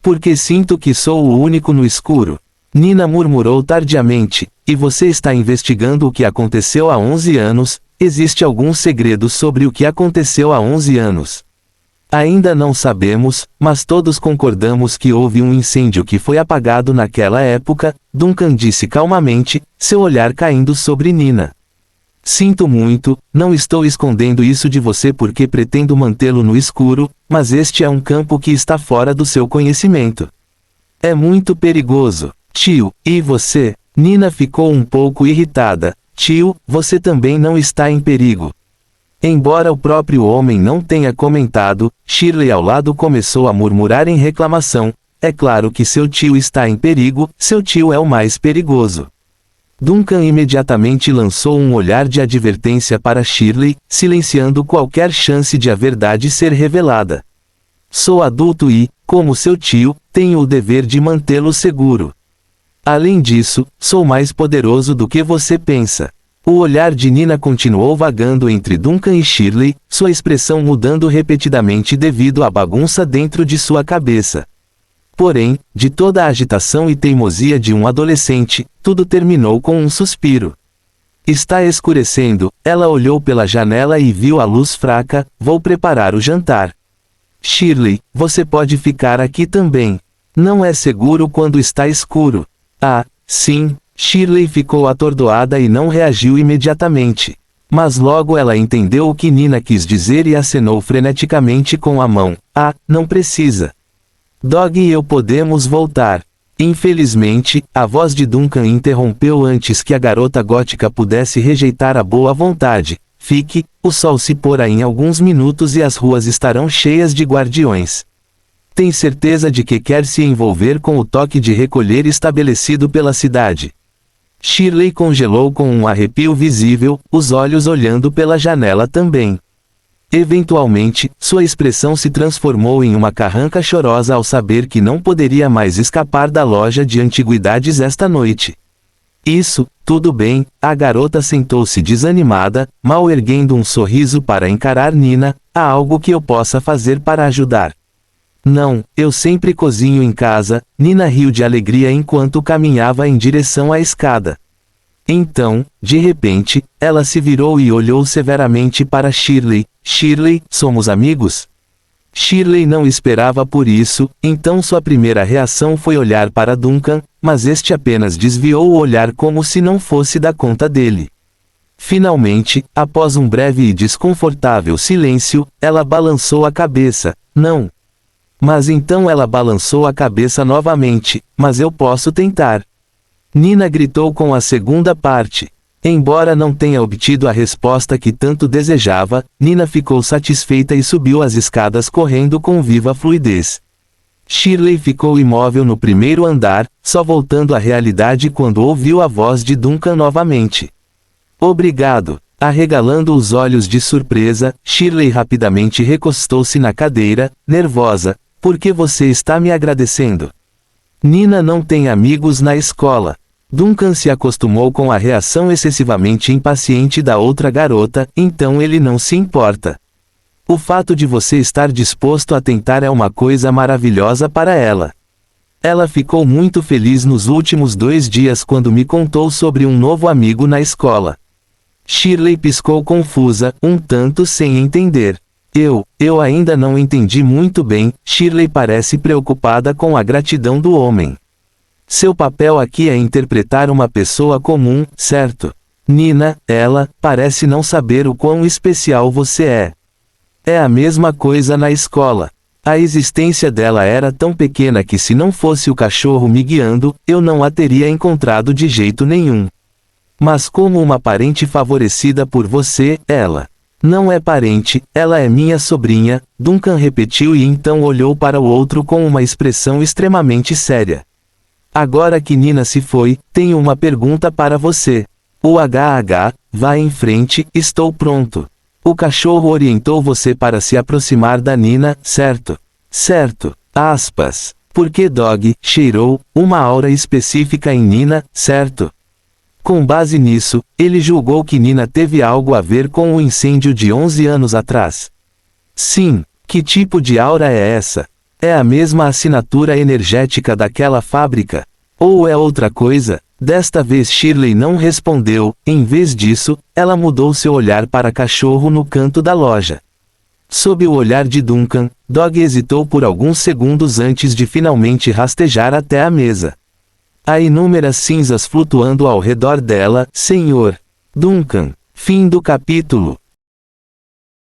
Porque sinto que sou o único no escuro. Nina murmurou tardiamente. E você está investigando o que aconteceu há 11 anos? Existe algum segredo sobre o que aconteceu há 11 anos? Ainda não sabemos, mas todos concordamos que houve um incêndio que foi apagado naquela época, Duncan disse calmamente, seu olhar caindo sobre Nina. Sinto muito, não estou escondendo isso de você porque pretendo mantê-lo no escuro, mas este é um campo que está fora do seu conhecimento. É muito perigoso. Tio, e você? Nina ficou um pouco irritada. Tio, você também não está em perigo. Embora o próprio homem não tenha comentado, Shirley ao lado começou a murmurar em reclamação. É claro que seu tio está em perigo, seu tio é o mais perigoso. Duncan imediatamente lançou um olhar de advertência para Shirley, silenciando qualquer chance de a verdade ser revelada. Sou adulto e, como seu tio, tenho o dever de mantê-lo seguro. Além disso, sou mais poderoso do que você pensa. O olhar de Nina continuou vagando entre Duncan e Shirley, sua expressão mudando repetidamente devido à bagunça dentro de sua cabeça. Porém, de toda a agitação e teimosia de um adolescente, tudo terminou com um suspiro. Está escurecendo, ela olhou pela janela e viu a luz fraca, vou preparar o jantar. Shirley, você pode ficar aqui também. Não é seguro quando está escuro. Ah, sim. Shirley ficou atordoada e não reagiu imediatamente. Mas logo ela entendeu o que Nina quis dizer e acenou freneticamente com a mão. Ah, não precisa. Dog e eu podemos voltar. Infelizmente, a voz de Duncan interrompeu antes que a garota gótica pudesse rejeitar a boa vontade. Fique, o sol se porá em alguns minutos e as ruas estarão cheias de guardiões. Tem certeza de que quer se envolver com o toque de recolher estabelecido pela cidade? Shirley congelou com um arrepio visível, os olhos olhando pela janela também. Eventualmente, sua expressão se transformou em uma carranca chorosa ao saber que não poderia mais escapar da loja de antiguidades esta noite. Isso, tudo bem, a garota sentou-se desanimada, mal erguendo um sorriso para encarar Nina. Há algo que eu possa fazer para ajudar? Não, eu sempre cozinho em casa. Nina riu de alegria enquanto caminhava em direção à escada. Então, de repente, ela se virou e olhou severamente para Shirley. Shirley, somos amigos? Shirley não esperava por isso, então sua primeira reação foi olhar para Duncan, mas este apenas desviou o olhar como se não fosse da conta dele. Finalmente, após um breve e desconfortável silêncio, ela balançou a cabeça. Não. Mas então ela balançou a cabeça novamente. Mas eu posso tentar. Nina gritou com a segunda parte. Embora não tenha obtido a resposta que tanto desejava, Nina ficou satisfeita e subiu as escadas correndo com viva fluidez. Shirley ficou imóvel no primeiro andar, só voltando à realidade quando ouviu a voz de Duncan novamente. Obrigado. Arregalando os olhos de surpresa, Shirley rapidamente recostou-se na cadeira, nervosa. Por que você está me agradecendo? Nina não tem amigos na escola. Duncan se acostumou com a reação excessivamente impaciente da outra garota, então ele não se importa. O fato de você estar disposto a tentar é uma coisa maravilhosa para ela. Ela ficou muito feliz nos últimos 2 dias quando me contou sobre um novo amigo na escola. Shirley piscou confusa, um tanto sem entender. Eu ainda não entendi muito bem. Shirley parece preocupada com a gratidão do homem. Seu papel aqui é interpretar uma pessoa comum, certo? Nina, ela, parece não saber o quão especial você é. É a mesma coisa na escola. A existência dela era tão pequena que se não fosse o cachorro me guiando, eu não a teria encontrado de jeito nenhum. Mas como uma parente favorecida por você, ela não é parente, ela é minha sobrinha, Duncan repetiu e então olhou para o outro com uma expressão extremamente séria. Agora que Nina se foi, tenho uma pergunta para você. O HH, vá em frente, estou pronto. O cachorro orientou você para se aproximar da Nina, certo? Certo. Aspas. Porque Dog cheirou uma aura específica em Nina, certo? Com base nisso, ele julgou que Nina teve algo a ver com o incêndio de 11 anos atrás. Sim, que tipo de aura é essa? É a mesma assinatura energética daquela fábrica? Ou é outra coisa? Desta vez Shirley não respondeu, em vez disso, ela mudou seu olhar para cachorro no canto da loja. Sob o olhar de Duncan, Dog hesitou por alguns segundos antes de finalmente rastejar até a mesa. Há inúmeras cinzas flutuando ao redor dela, Sr. Duncan. Fim do capítulo.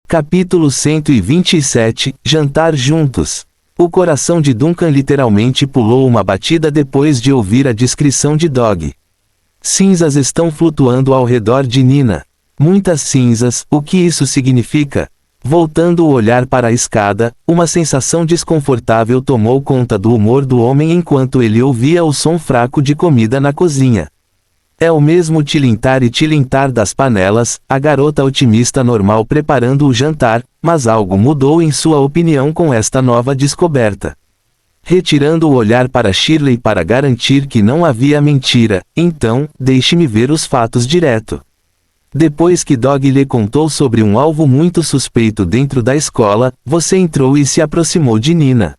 Capítulo 127, Jantar juntos. O coração de Duncan literalmente pulou uma batida depois de ouvir a descrição de Dog. Cinzas estão flutuando ao redor de Nina. Muitas cinzas, o que isso significa? Voltando o olhar para a escada, uma sensação desconfortável tomou conta do humor do homem enquanto ele ouvia o som fraco de comida na cozinha. É o mesmo tilintar e tilintar das panelas, a garota otimista normal preparando o jantar, mas algo mudou em sua opinião com esta nova descoberta. Retirando o olhar para Shirley para garantir que não havia mentira, então, deixe-me ver os fatos direto. Depois que Dog lhe contou sobre um alvo muito suspeito dentro da escola, você entrou e se aproximou de Nina.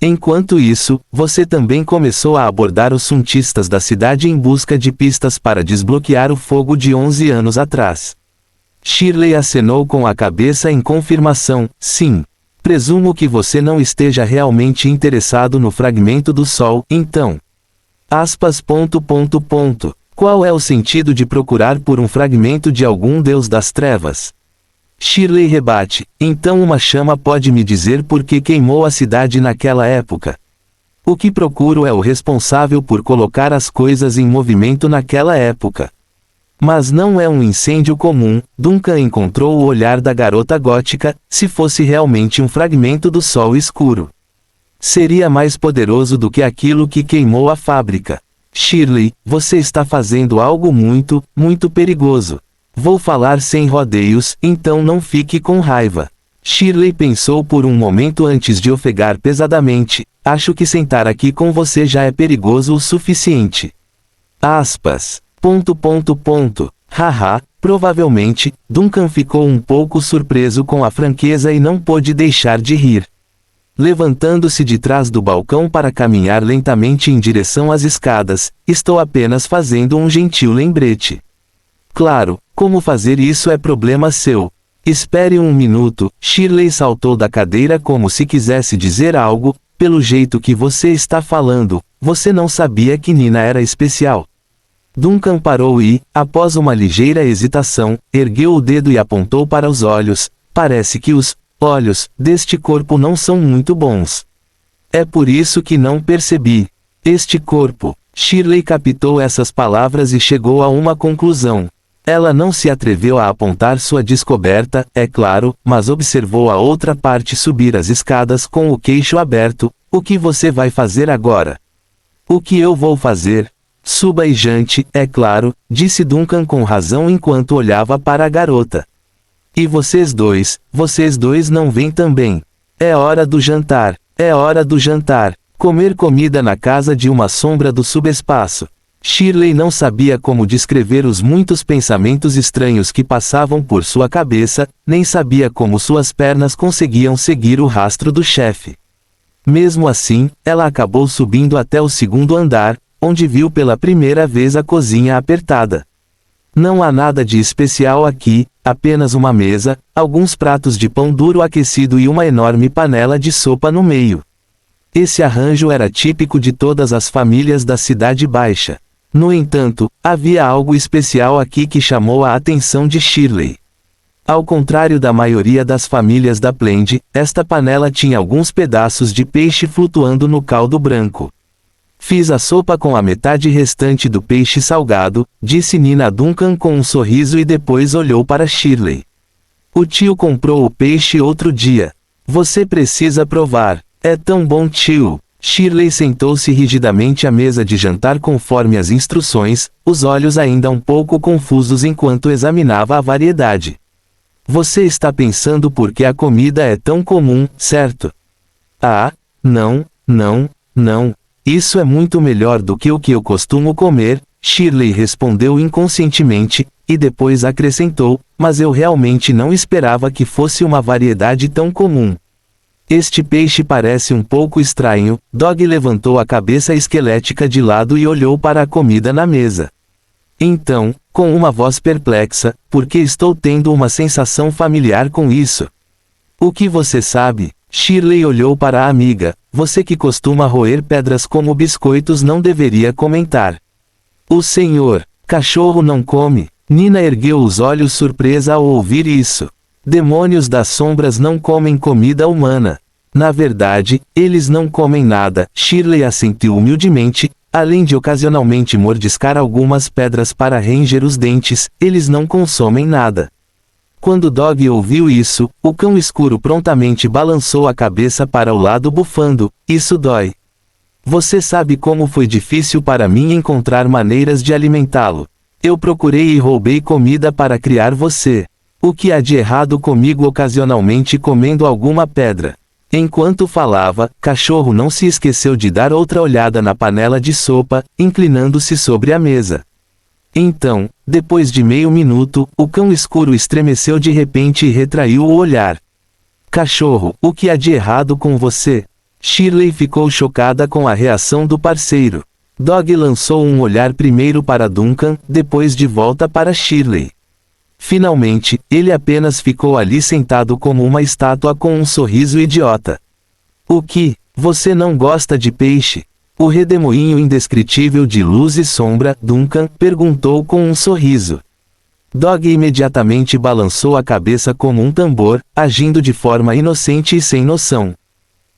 Enquanto isso, você também começou a abordar os suntistas da cidade em busca de pistas para desbloquear o fogo de 11 anos atrás. Shirley acenou com a cabeça em confirmação, sim. Presumo que você não esteja realmente interessado no fragmento do sol, então. Qual é o sentido de procurar por um fragmento de algum deus das trevas? Shirley rebate, então uma chama pode me dizer por que queimou a cidade naquela época. O que procuro é o responsável por colocar as coisas em movimento naquela época. Mas não é um incêndio comum, Duncan encontrou o olhar da garota gótica, se fosse realmente um fragmento do sol escuro. Seria mais poderoso do que aquilo que queimou a fábrica. Shirley, você está fazendo algo muito, muito perigoso. Vou falar sem rodeios, então não fique com raiva. Shirley pensou por um momento antes de ofegar pesadamente, acho que sentar aqui com você já é perigoso o suficiente. Haha, provavelmente, Duncan ficou um pouco surpreso com a franqueza e não pôde deixar de rir. Levantando-se de trás do balcão para caminhar lentamente em direção às escadas, estou apenas fazendo um gentil lembrete. Claro, como fazer isso é problema seu. Espere um minuto, Shirley saltou da cadeira como se quisesse dizer algo, pelo jeito que você está falando, você não sabia que Nina era especial. Duncan parou e, após uma ligeira hesitação, ergueu o dedo e apontou para os olhos, parece que os olhos deste corpo não são muito bons. É por isso que não percebi. Este corpo. Shirley captou essas palavras e chegou a uma conclusão. Ela não se atreveu a apontar sua descoberta, é claro, mas observou a outra parte subir as escadas com o queixo aberto. O que você vai fazer agora? O que eu vou fazer? Suba e jante, é claro, disse Duncan com razão enquanto olhava para a garota. E vocês dois não vêm também. É hora do jantar, é hora do jantar. Comer comida na casa de uma sombra do subespaço. Shirley não sabia como descrever os muitos pensamentos estranhos que passavam por sua cabeça, nem sabia como suas pernas conseguiam seguir o rastro do chefe. Mesmo assim, ela acabou subindo até o segundo andar, onde viu pela primeira vez a cozinha apertada. Não há nada de especial aqui, apenas uma mesa, alguns pratos de pão duro aquecido e uma enorme panela de sopa no meio. Esse arranjo era típico de todas as famílias da Cidade Baixa. No entanto, havia algo especial aqui que chamou a atenção de Shirley. Ao contrário da maioria das famílias da Plende, esta panela tinha alguns pedaços de peixe flutuando no caldo branco. Fiz a sopa com a metade restante do peixe salgado, disse Nina a Duncan com um sorriso e depois olhou para Shirley. O tio comprou o peixe outro dia. Você precisa provar. É tão bom, tio. Shirley sentou-se rigidamente à mesa de jantar conforme as instruções, os olhos ainda um pouco confusos enquanto examinava a variedade. Você está pensando por que a comida é tão comum, certo? Ah, não. Isso é muito melhor do que o que eu costumo comer, Shirley respondeu inconscientemente, e depois acrescentou, mas eu realmente não esperava que fosse uma variedade tão comum. Este peixe parece um pouco estranho. Dog levantou a cabeça esquelética de lado e olhou para a comida na mesa. Então, com uma voz perplexa, por que estou tendo uma sensação familiar com isso? O que você sabe? Shirley olhou para a amiga. Você que costuma roer pedras como biscoitos não deveria comentar. O senhor, cachorro não come. Nina ergueu os olhos surpresa ao ouvir isso. Demônios das sombras não comem comida humana. Na verdade, eles não comem nada. Shirley assentiu humildemente. Além de ocasionalmente mordiscar algumas pedras para ranger os dentes, eles não consomem nada. Quando Dog ouviu isso, o cão escuro prontamente balançou a cabeça para o lado bufando. Isso dói. Você sabe como foi difícil para mim encontrar maneiras de alimentá-lo. Eu procurei e roubei comida para criar você. O que há de errado comigo ocasionalmente comendo alguma pedra? Enquanto falava, Cachorro não se esqueceu de dar outra olhada na panela de sopa, inclinando-se sobre a mesa. Então, depois de meio minuto, o cão escuro estremeceu de repente e retraiu o olhar. Cachorro, o que há de errado com você? Shirley ficou chocada com a reação do parceiro. Dog lançou um olhar primeiro para Duncan, depois de volta para Shirley. Finalmente, ele apenas ficou ali sentado como uma estátua com um sorriso idiota. O que? Você não gosta de peixe? O redemoinho indescritível de luz e sombra, Duncan, perguntou com um sorriso. Dog imediatamente balançou a cabeça como um tambor, agindo de forma inocente e sem noção.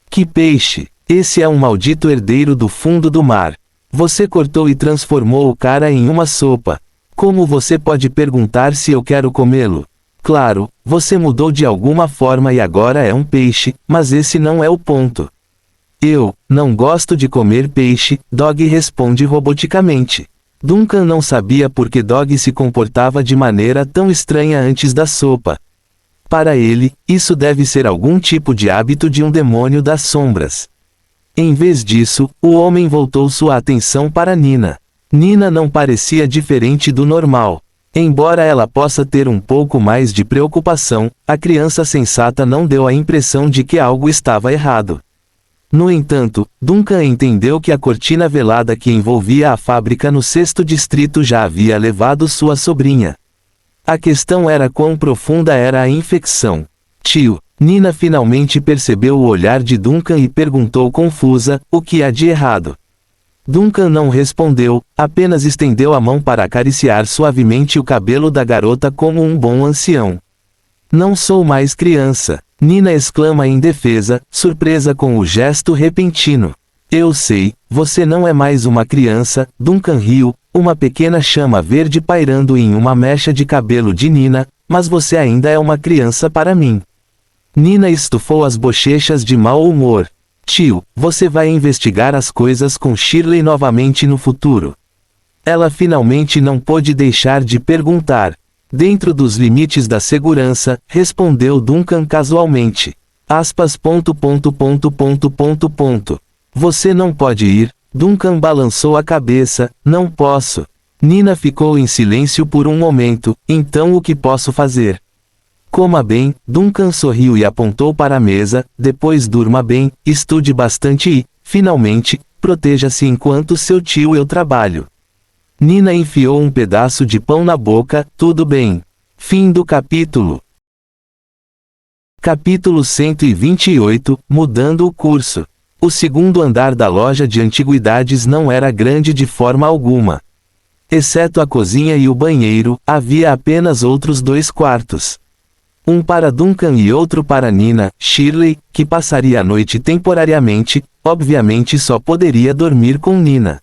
Que peixe? Esse é um maldito herdeiro do fundo do mar. Você cortou e transformou o cara em uma sopa. Como você pode perguntar se eu quero comê-lo? Claro, você mudou de alguma forma e agora é um peixe, mas esse não é o ponto. Eu não gosto de comer peixe, Dog responde roboticamente. Duncan não sabia por que Dog se comportava de maneira tão estranha antes da sopa. Para ele, isso deve ser algum tipo de hábito de um demônio das sombras. Em vez disso, o homem voltou sua atenção para Nina. Nina não parecia diferente do normal. Embora ela possa ter um pouco mais de preocupação, a criança sensata não deu a impressão de que algo estava errado. No entanto, Duncan entendeu que a cortina velada que envolvia a fábrica no 6º distrito já havia levado sua sobrinha. A questão era quão profunda era a infecção. Tio, Nina finalmente percebeu o olhar de Duncan e perguntou confusa, o que há de errado? Duncan não respondeu, apenas estendeu a mão para acariciar suavemente o cabelo da garota como um bom ancião. Não sou mais criança, Nina exclama em defesa, surpresa com o gesto repentino. Eu sei, você não é mais uma criança, Duncan riu, uma pequena chama verde pairando em uma mecha de cabelo de Nina, mas você ainda é uma criança para mim. Nina estufou as bochechas de mau humor. Tio, você vai investigar as coisas com Shirley novamente no futuro. Ela finalmente não pôde deixar de perguntar. Dentro dos limites da segurança, respondeu Duncan casualmente. Aspas. Você não pode ir, Duncan balançou a cabeça, não posso. Nina ficou em silêncio por um momento, então o que posso fazer? Coma bem, Duncan sorriu e apontou para a mesa, depois durma bem, estude bastante e, finalmente, proteja-se enquanto seu tio eu trabalho. Nina enfiou um pedaço de pão na boca, tudo bem. Fim do capítulo. Capítulo 128, Mudando o curso. O segundo andar da loja de antiguidades não era grande de forma alguma. Exceto a cozinha e o banheiro, havia apenas outros 2 quartos. Um para Duncan e outro para Nina. Shirley, que passaria a noite temporariamente, obviamente só poderia dormir com Nina.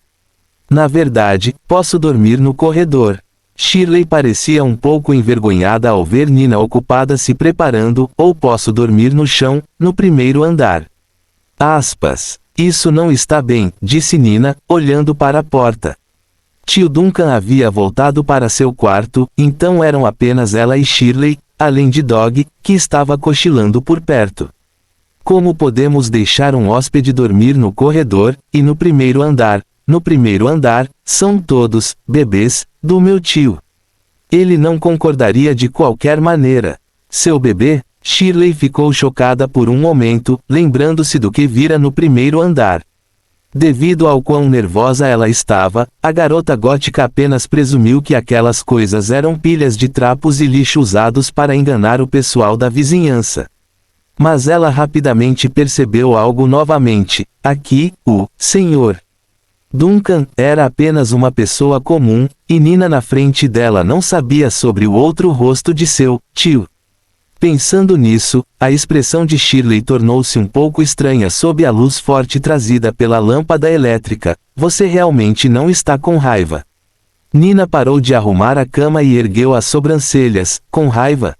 Na verdade, posso dormir no corredor. Shirley parecia um pouco envergonhada ao ver Nina ocupada se preparando, ou posso dormir no chão, no primeiro andar. Aspas. Isso não está bem, disse Nina, olhando para a porta. Tio Duncan havia voltado para seu quarto, então eram apenas ela e Shirley, além de Dog, que estava cochilando por perto. Como podemos deixar um hóspede dormir no corredor, e no primeiro andar? No primeiro andar, são todos, bebês, do meu tio. Ele não concordaria de qualquer maneira. Seu bebê? Shirley ficou chocada por um momento, lembrando-se do que vira no primeiro andar. Devido ao quão nervosa ela estava, a garota gótica apenas presumiu que aquelas coisas eram pilhas de trapos e lixo usados para enganar o pessoal da vizinhança. Mas ela rapidamente percebeu algo novamente. Aqui, o Senhor Duncan era apenas uma pessoa comum, e Nina na frente dela não sabia sobre o outro rosto de seu tio. Pensando nisso, a expressão de Shirley tornou-se um pouco estranha sob a luz forte trazida pela lâmpada elétrica. Você realmente não está com raiva? Nina parou de arrumar a cama e ergueu as sobrancelhas, com raiva.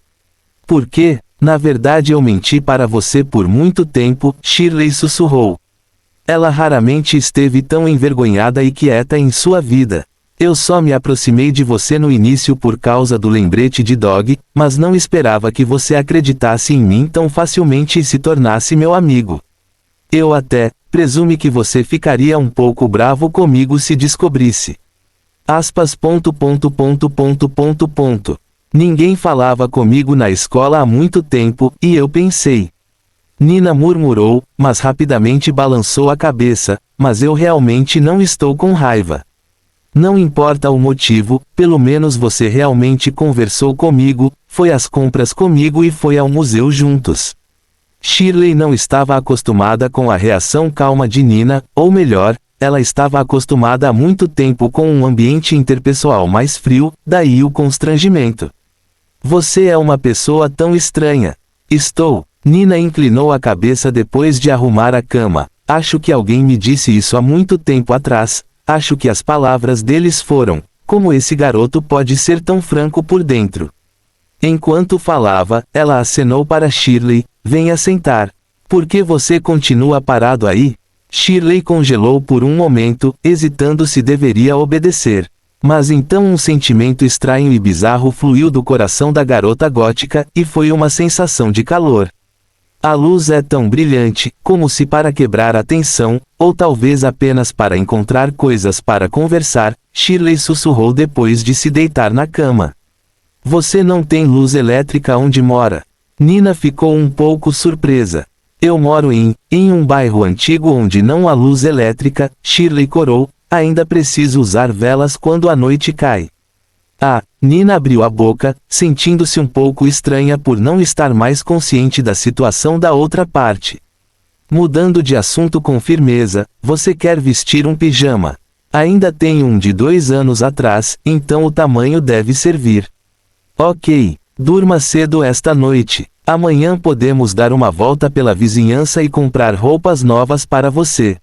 Por quê? Na verdade eu menti para você por muito tempo, Shirley sussurrou. Ela raramente esteve tão envergonhada e quieta em sua vida. Eu só me aproximei de você no início por causa do lembrete de Dog, mas não esperava que você acreditasse em mim tão facilmente e se tornasse meu amigo. Eu até presume que você ficaria um pouco bravo comigo se descobrisse. Aspas. Ninguém falava comigo na escola há muito tempo, e eu pensei. Nina murmurou, mas rapidamente balançou a cabeça, mas eu realmente não estou com raiva. Não importa o motivo, pelo menos você realmente conversou comigo, foi às compras comigo e foi ao museu juntos. Shirley não estava acostumada com a reação calma de Nina, ou melhor, ela estava acostumada há muito tempo com um ambiente interpessoal mais frio, daí o constrangimento. Você é uma pessoa tão estranha. Estou. Nina inclinou a cabeça depois de arrumar a cama. Acho que alguém me disse isso há muito tempo atrás. Acho que as palavras deles foram: como esse garoto pode ser tão franco por dentro? Enquanto falava, ela acenou para Shirley: venha sentar. Por que você continua parado aí? Shirley congelou por um momento, hesitando se deveria obedecer. Mas então um sentimento estranho e bizarro fluiu do coração da garota gótica, e foi uma sensação de calor. A luz é tão brilhante, como se para quebrar a tensão, ou talvez apenas para encontrar coisas para conversar, Shirley sussurrou depois de se deitar na cama. Você não tem luz elétrica onde mora? Nina ficou um pouco surpresa. Eu moro em um bairro antigo onde não há luz elétrica, Shirley corou, ainda preciso usar velas quando a noite cai. Nina abriu a boca, sentindo-se um pouco estranha por não estar mais consciente da situação da outra parte. Mudando de assunto com firmeza, você quer vestir um pijama. Ainda tem um de 2 anos atrás, então o tamanho deve servir. Ok, durma cedo esta noite. Amanhã podemos dar uma volta pela vizinhança e comprar roupas novas para você.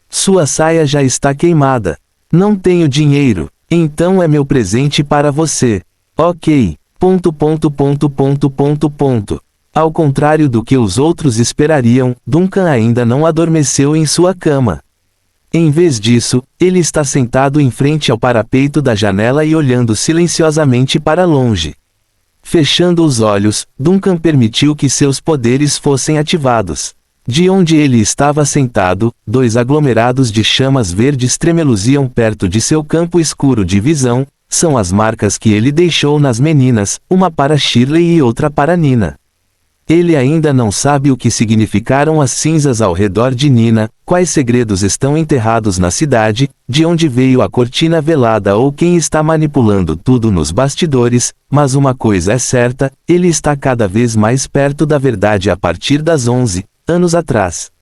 Sua saia já está queimada. Não tenho dinheiro. Então é meu presente para você. Ok. Ao contrário do que os outros esperariam, Duncan ainda não adormeceu em sua cama. Em vez disso, ele está sentado em frente ao parapeito da janela e olhando silenciosamente para longe. Fechando os olhos, Duncan permitiu que seus poderes fossem ativados. De onde ele estava sentado, 2 aglomerados de chamas verdes tremeluziam perto de seu campo escuro de visão. São as marcas que ele deixou nas meninas, uma para Shirley e outra para Nina. Ele ainda não sabe o que significaram as cinzas ao redor de Nina, quais segredos estão enterrados na cidade, de onde veio a cortina velada ou quem está manipulando tudo nos bastidores, mas uma coisa é certa, ele está cada vez mais perto da verdade a partir das 11 anos atrás.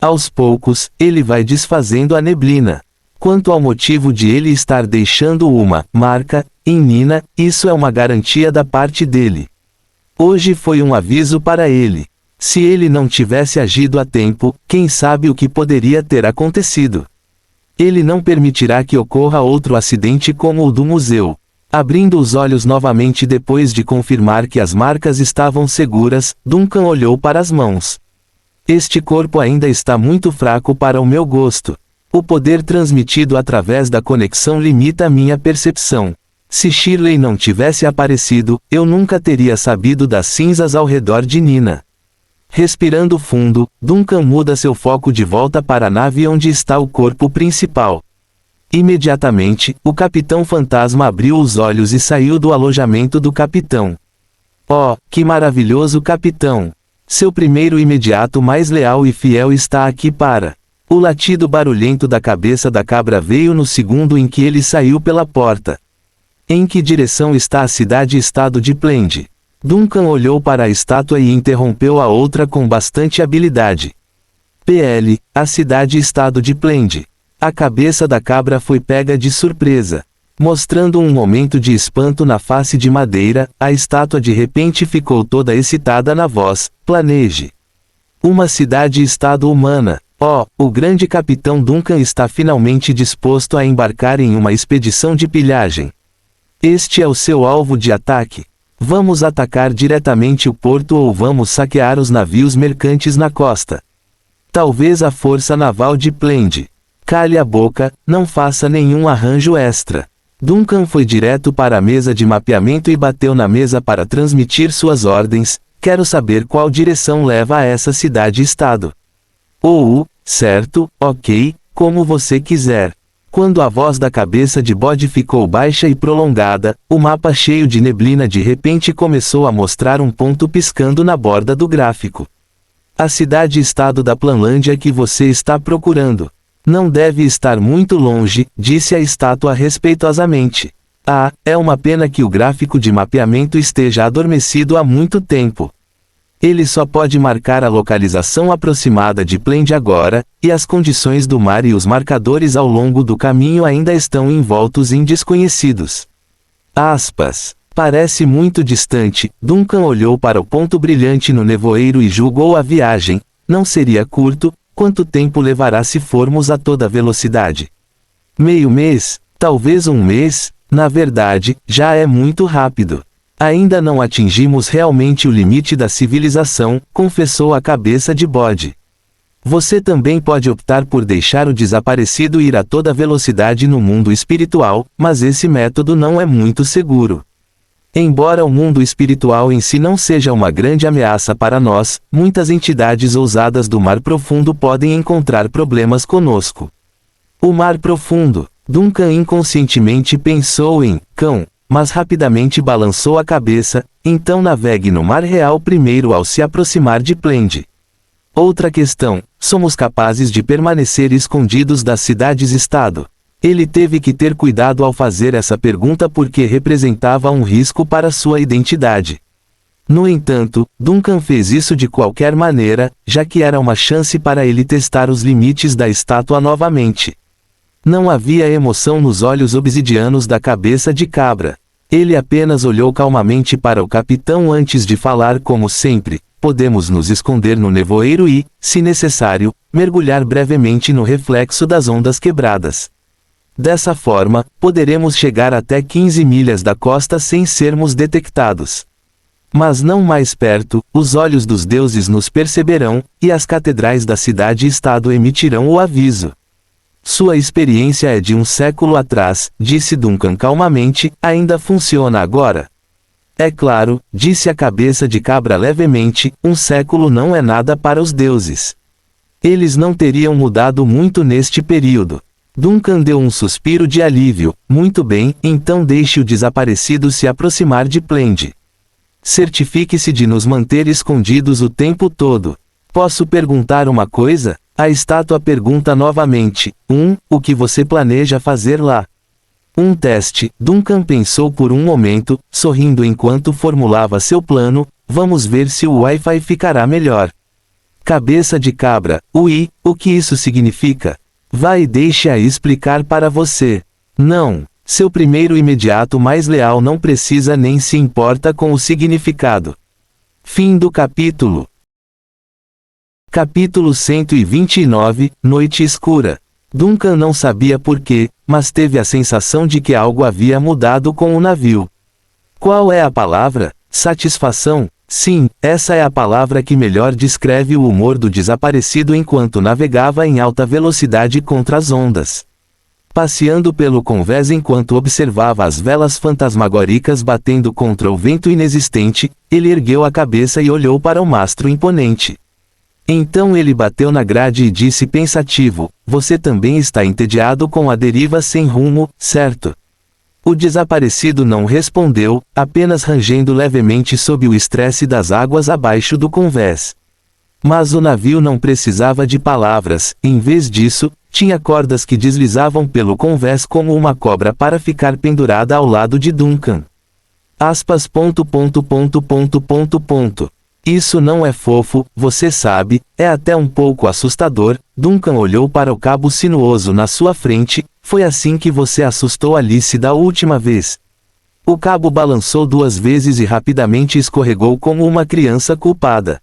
Aos poucos, ele vai desfazendo a neblina. Quanto ao motivo de ele estar deixando uma marca em Nina, isso é uma garantia da parte dele. Hoje foi um aviso para ele. Se ele não tivesse agido a tempo, quem sabe o que poderia ter acontecido. Ele não permitirá que ocorra outro acidente como o do museu. Abrindo os olhos novamente depois de confirmar que as marcas estavam seguras, Duncan olhou para as mãos. Este corpo ainda está muito fraco para o meu gosto. O poder transmitido através da conexão limita minha percepção. Se Shirley não tivesse aparecido, eu nunca teria sabido das cinzas ao redor de Nina. Respirando fundo, Duncan muda seu foco de volta para a nave onde está o corpo principal. Imediatamente, o Capitão Fantasma abriu os olhos e saiu do alojamento do capitão. Oh, que maravilhoso capitão! Seu primeiro imediato mais leal e fiel está aqui para... O latido barulhento da cabeça da cabra veio no segundo em que ele saiu pela porta. Em que direção está a cidade-estado de Plende? Duncan olhou para a estátua e interrompeu a outra com bastante habilidade. PL, a cidade-estado de Plende. A cabeça da cabra foi pega de surpresa. Mostrando um momento de espanto na face de madeira, a estátua de repente ficou toda excitada na voz: planeje. Uma cidade-estado humana. Oh, o grande capitão Duncan está finalmente disposto a embarcar em uma expedição de pilhagem. Este é o seu alvo de ataque. Vamos atacar diretamente o porto ou vamos saquear os navios mercantes na costa? Talvez a força naval de Plende. Cale a boca, não faça nenhum arranjo extra. Duncan foi direto para a mesa de mapeamento e bateu na mesa para transmitir suas ordens. Quero saber qual direção leva a essa cidade-estado. Certo, ok, como você quiser. Quando a voz da cabeça de bode ficou baixa e prolongada, o mapa cheio de neblina de repente começou a mostrar um ponto piscando na borda do gráfico. A cidade-estado da Planlândia que você está procurando. Não deve estar muito longe, disse a estátua respeitosamente. Ah, é uma pena que o gráfico de mapeamento esteja adormecido há muito tempo. Ele só pode marcar a localização aproximada de Plende agora, e as condições do mar e os marcadores ao longo do caminho ainda estão envoltos em desconhecidos. Aspas. Parece muito distante. Duncan olhou para o ponto brilhante no nevoeiro e julgou a viagem. Não seria curto. Quanto tempo levará se formos a toda velocidade? Meio mês? Talvez um mês? Na verdade, já é muito rápido. Ainda não atingimos realmente o limite da civilização, confessou a cabeça de bode. Você também pode optar por deixar o desaparecido ir a toda velocidade no mundo espiritual, mas esse método não é muito seguro. Embora o mundo espiritual em si não seja uma grande ameaça para nós, muitas entidades ousadas do mar profundo podem encontrar problemas conosco. O mar profundo. Duncan inconscientemente pensou em cão, mas rapidamente balançou a cabeça. Então navegue no mar real primeiro ao se aproximar de Plende. Outra questão: somos capazes de permanecer escondidos das cidades-estado? Ele teve que ter cuidado ao fazer essa pergunta porque representava um risco para sua identidade. No entanto, Duncan fez isso de qualquer maneira, já que era uma chance para ele testar os limites da estátua novamente. Não havia emoção nos olhos obsidianos da cabeça de cabra. Ele apenas olhou calmamente para o capitão antes de falar como sempre: podemos nos esconder no nevoeiro e, se necessário, mergulhar brevemente no reflexo das ondas quebradas. Dessa forma, poderemos chegar até 15 milhas da costa sem sermos detectados. Mas não mais perto, os olhos dos deuses nos perceberão, e as catedrais da cidade-estado emitirão o aviso. Sua experiência é de um século atrás, disse Duncan calmamente, ainda funciona agora? É claro, disse a cabeça de cabra levemente, um século não é nada para os deuses. Eles não teriam mudado muito neste período. Duncan deu um suspiro de alívio. Muito bem, então deixe o desaparecido se aproximar de Plende. Certifique-se de nos manter escondidos o tempo todo. Posso perguntar uma coisa? A estátua pergunta novamente. O que você planeja fazer lá? Um teste. Duncan pensou por um momento, sorrindo enquanto formulava seu plano. Vamos ver se o Wi-Fi ficará melhor. Cabeça de cabra. O que isso significa? Vá e deixe-a explicar para você. Não. Seu primeiro imediato mais leal não precisa nem se importa com o significado. Fim do capítulo. Capítulo 129, Noite Escura. Duncan não sabia porquê, mas teve a sensação de que algo havia mudado com o navio. Qual é a palavra? Satisfação? Sim, essa é a palavra que melhor descreve o humor do desaparecido enquanto navegava em alta velocidade contra as ondas. Passeando pelo convés enquanto observava as velas fantasmagóricas batendo contra o vento inexistente, ele ergueu a cabeça e olhou para o mastro imponente. Então ele bateu na grade e disse pensativo: você também está entediado com a deriva sem rumo, certo? O desaparecido não respondeu, apenas rangendo levemente sob o estresse das águas abaixo do convés. Mas o navio não precisava de palavras, em vez disso, tinha cordas que deslizavam pelo convés como uma cobra para ficar pendurada ao lado de Duncan. Aspas. Isso não é fofo, você sabe, é até um pouco assustador. Duncan olhou para o cabo sinuoso na sua frente. Foi assim que você assustou Alice da última vez. O cabo balançou 2 vezes e rapidamente escorregou como uma criança culpada.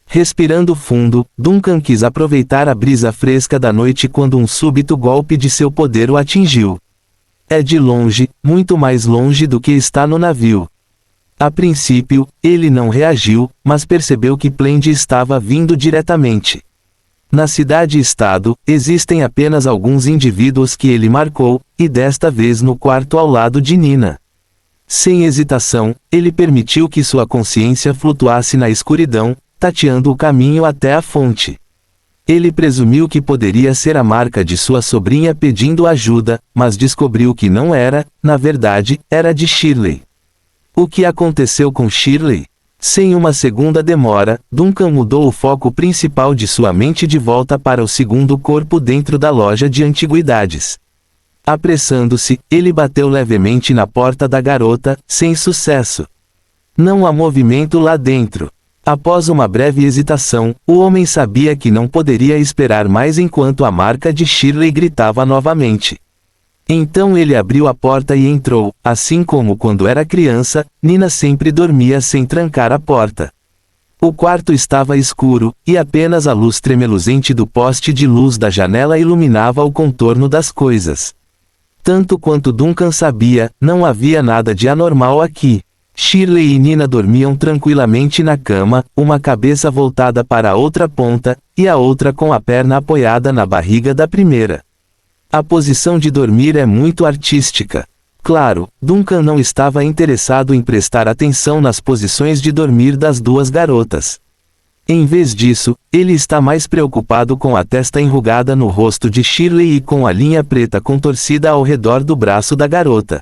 Respirando fundo, Duncan quis aproveitar a brisa fresca da noite quando um súbito golpe de seu poder o atingiu. É de longe, muito mais longe do que está no navio. A princípio, ele não reagiu, mas percebeu que Plende estava vindo diretamente. Na cidade-estado, existem apenas alguns indivíduos que ele marcou, e desta vez no quarto ao lado de Nina. Sem hesitação, ele permitiu que sua consciência flutuasse na escuridão, tateando o caminho até a fonte. Ele presumiu que poderia ser a marca de sua sobrinha pedindo ajuda, mas descobriu que não era, na verdade, era de Shirley. O que aconteceu com Shirley? Sem uma segunda demora, Duncan mudou o foco principal de sua mente de volta para o segundo corpo dentro da loja de antiguidades. Apressando-se, ele bateu levemente na porta da garota, sem sucesso. Não há movimento lá dentro. Após uma breve hesitação, o homem sabia que não poderia esperar mais enquanto a marca de Shirley gritava novamente. Então ele abriu a porta e entrou. Assim como quando era criança, Nina sempre dormia sem trancar a porta. O quarto estava escuro, e apenas a luz tremeluzente do poste de luz da janela iluminava o contorno das coisas. Tanto quanto Duncan sabia, não havia nada de anormal aqui. Shirley e Nina dormiam tranquilamente na cama, uma cabeça voltada para a outra ponta, e a outra com a perna apoiada na barriga da primeira. A posição de dormir é muito artística. Claro, Duncan não estava interessado em prestar atenção nas posições de dormir das duas garotas. Em vez disso, ele está mais preocupado com a testa enrugada no rosto de Shirley e com a linha preta contorcida ao redor do braço da garota.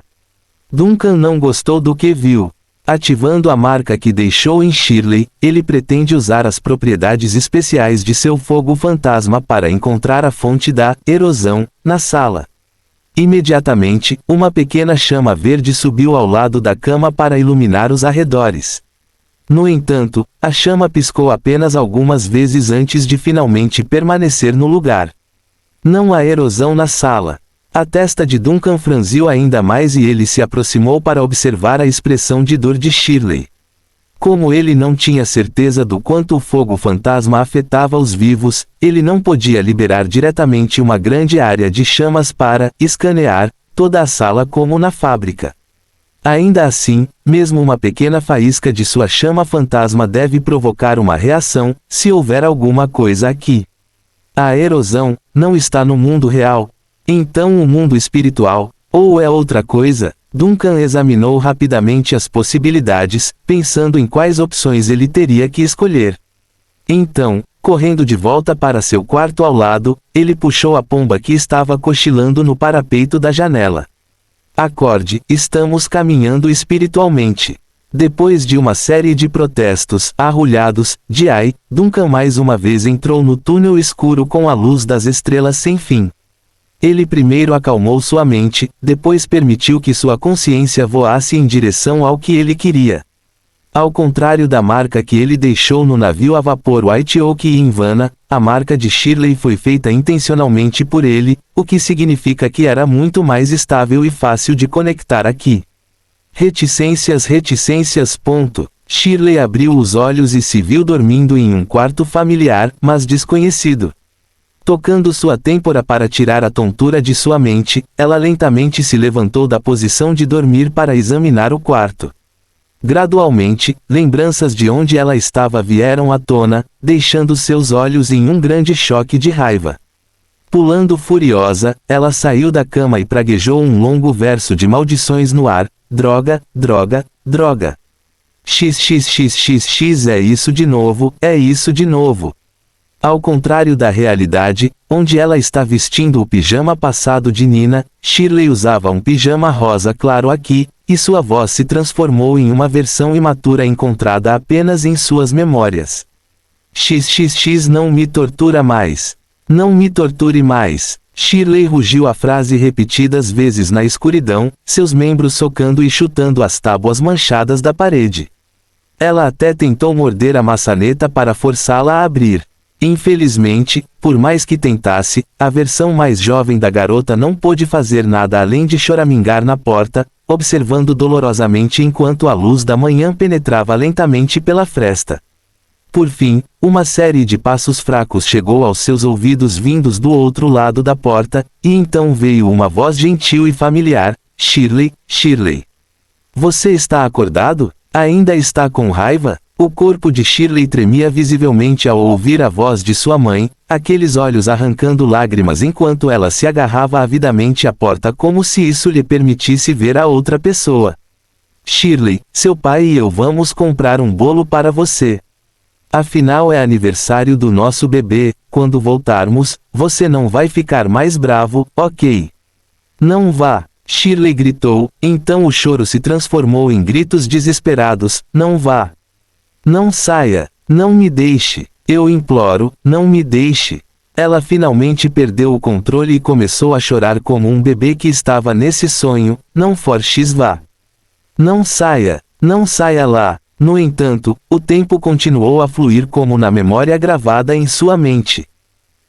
Duncan não gostou do que viu. Ativando a marca que deixou em Shirley, ele pretende usar as propriedades especiais de seu fogo fantasma para encontrar a fonte da erosão na sala. Imediatamente, uma pequena chama verde subiu ao lado da cama para iluminar os arredores. No entanto, a chama piscou apenas algumas vezes antes de finalmente permanecer no lugar. Não há erosão na sala. A testa de Duncan franziu ainda mais e ele se aproximou para observar a expressão de dor de Shirley. Como ele não tinha certeza do quanto o fogo fantasma afetava os vivos, ele não podia liberar diretamente uma grande área de chamas para escanear toda a sala como na fábrica. Ainda assim, mesmo uma pequena faísca de sua chama fantasma deve provocar uma reação, se houver alguma coisa aqui. A erosão não está no mundo real. Então o mundo espiritual, ou é outra coisa? Duncan examinou rapidamente as possibilidades, pensando em quais opções ele teria que escolher. Então, correndo de volta para seu quarto ao lado, ele puxou a pomba que estava cochilando no parapeito da janela. Acorde, estamos caminhando espiritualmente. Depois de uma série de protestos arrulhados, Duncan mais uma vez entrou no túnel escuro com a luz das estrelas sem fim. Ele primeiro acalmou sua mente, depois permitiu que sua consciência voasse em direção ao que ele queria. Ao contrário da marca que ele deixou no navio a vapor White Oak e Invana, a marca de Shirley foi feita intencionalmente por ele, o que significa que era muito mais estável e fácil de conectar aqui. Reticências. Shirley abriu os olhos e se viu dormindo em um quarto familiar, mas desconhecido. Tocando sua têmpora para tirar a tontura de sua mente, ela lentamente se levantou da posição de dormir para examinar o quarto. Gradualmente, lembranças de onde ela estava vieram à tona, deixando seus olhos em um grande choque de raiva. Pulando furiosa, ela saiu da cama e praguejou um longo verso de maldições no ar: droga, droga, droga. XXXXX é isso de novo, é isso de novo. Ao contrário da realidade, onde ela está vestindo o pijama passado de Nina, Shirley usava um pijama rosa claro aqui, e sua voz se transformou em uma versão imatura encontrada apenas em suas memórias. XXX não me tortura mais. Não me torture mais. Shirley rugiu a frase repetidas vezes na escuridão, seus membros socando e chutando as tábuas manchadas da parede. Ela até tentou morder a maçaneta para forçá-la a abrir. Infelizmente, por mais que tentasse, a versão mais jovem da garota não pôde fazer nada além de choramingar na porta, observando dolorosamente enquanto a luz da manhã penetrava lentamente pela fresta. Por fim, uma série de passos fracos chegou aos seus ouvidos vindos do outro lado da porta, e então veio uma voz gentil e familiar: Shirley, Shirley. Você está acordado? Ainda está com raiva? O corpo de Shirley tremia visivelmente ao ouvir a voz de sua mãe, aqueles olhos arrancando lágrimas enquanto ela se agarrava avidamente à porta como se isso lhe permitisse ver a outra pessoa. Shirley, seu pai e eu vamos comprar um bolo para você. Afinal é aniversário do nosso bebê, quando voltarmos, você não vai ficar mais bravo, ok? Não vá, Shirley gritou, então o choro se transformou em gritos desesperados, não vá. Não saia, não me deixe, eu imploro, não me deixe. Ela finalmente perdeu o controle e começou a chorar como um bebê que estava nesse sonho, não forces vá. Não saia lá. No entanto, o tempo continuou a fluir como na memória gravada em sua mente.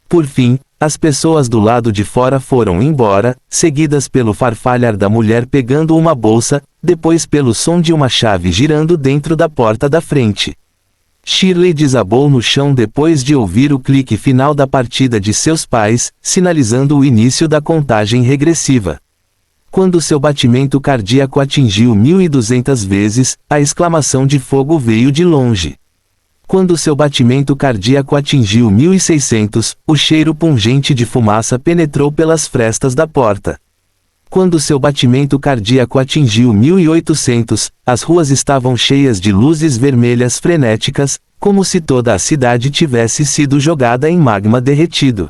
Por fim, as pessoas do lado de fora foram embora, seguidas pelo farfalhar da mulher pegando uma bolsa, depois pelo som de uma chave girando dentro da porta da frente. Shirley desabou no chão depois de ouvir o clique final da partida de seus pais, sinalizando o início da contagem regressiva. Quando seu batimento cardíaco atingiu 1.200 vezes, a exclamação de fogo veio de longe. Quando seu batimento cardíaco atingiu 1.600, o cheiro pungente de fumaça penetrou pelas frestas da porta. Quando seu batimento cardíaco atingiu 1.800, as ruas estavam cheias de luzes vermelhas frenéticas, como se toda a cidade tivesse sido jogada em magma derretido.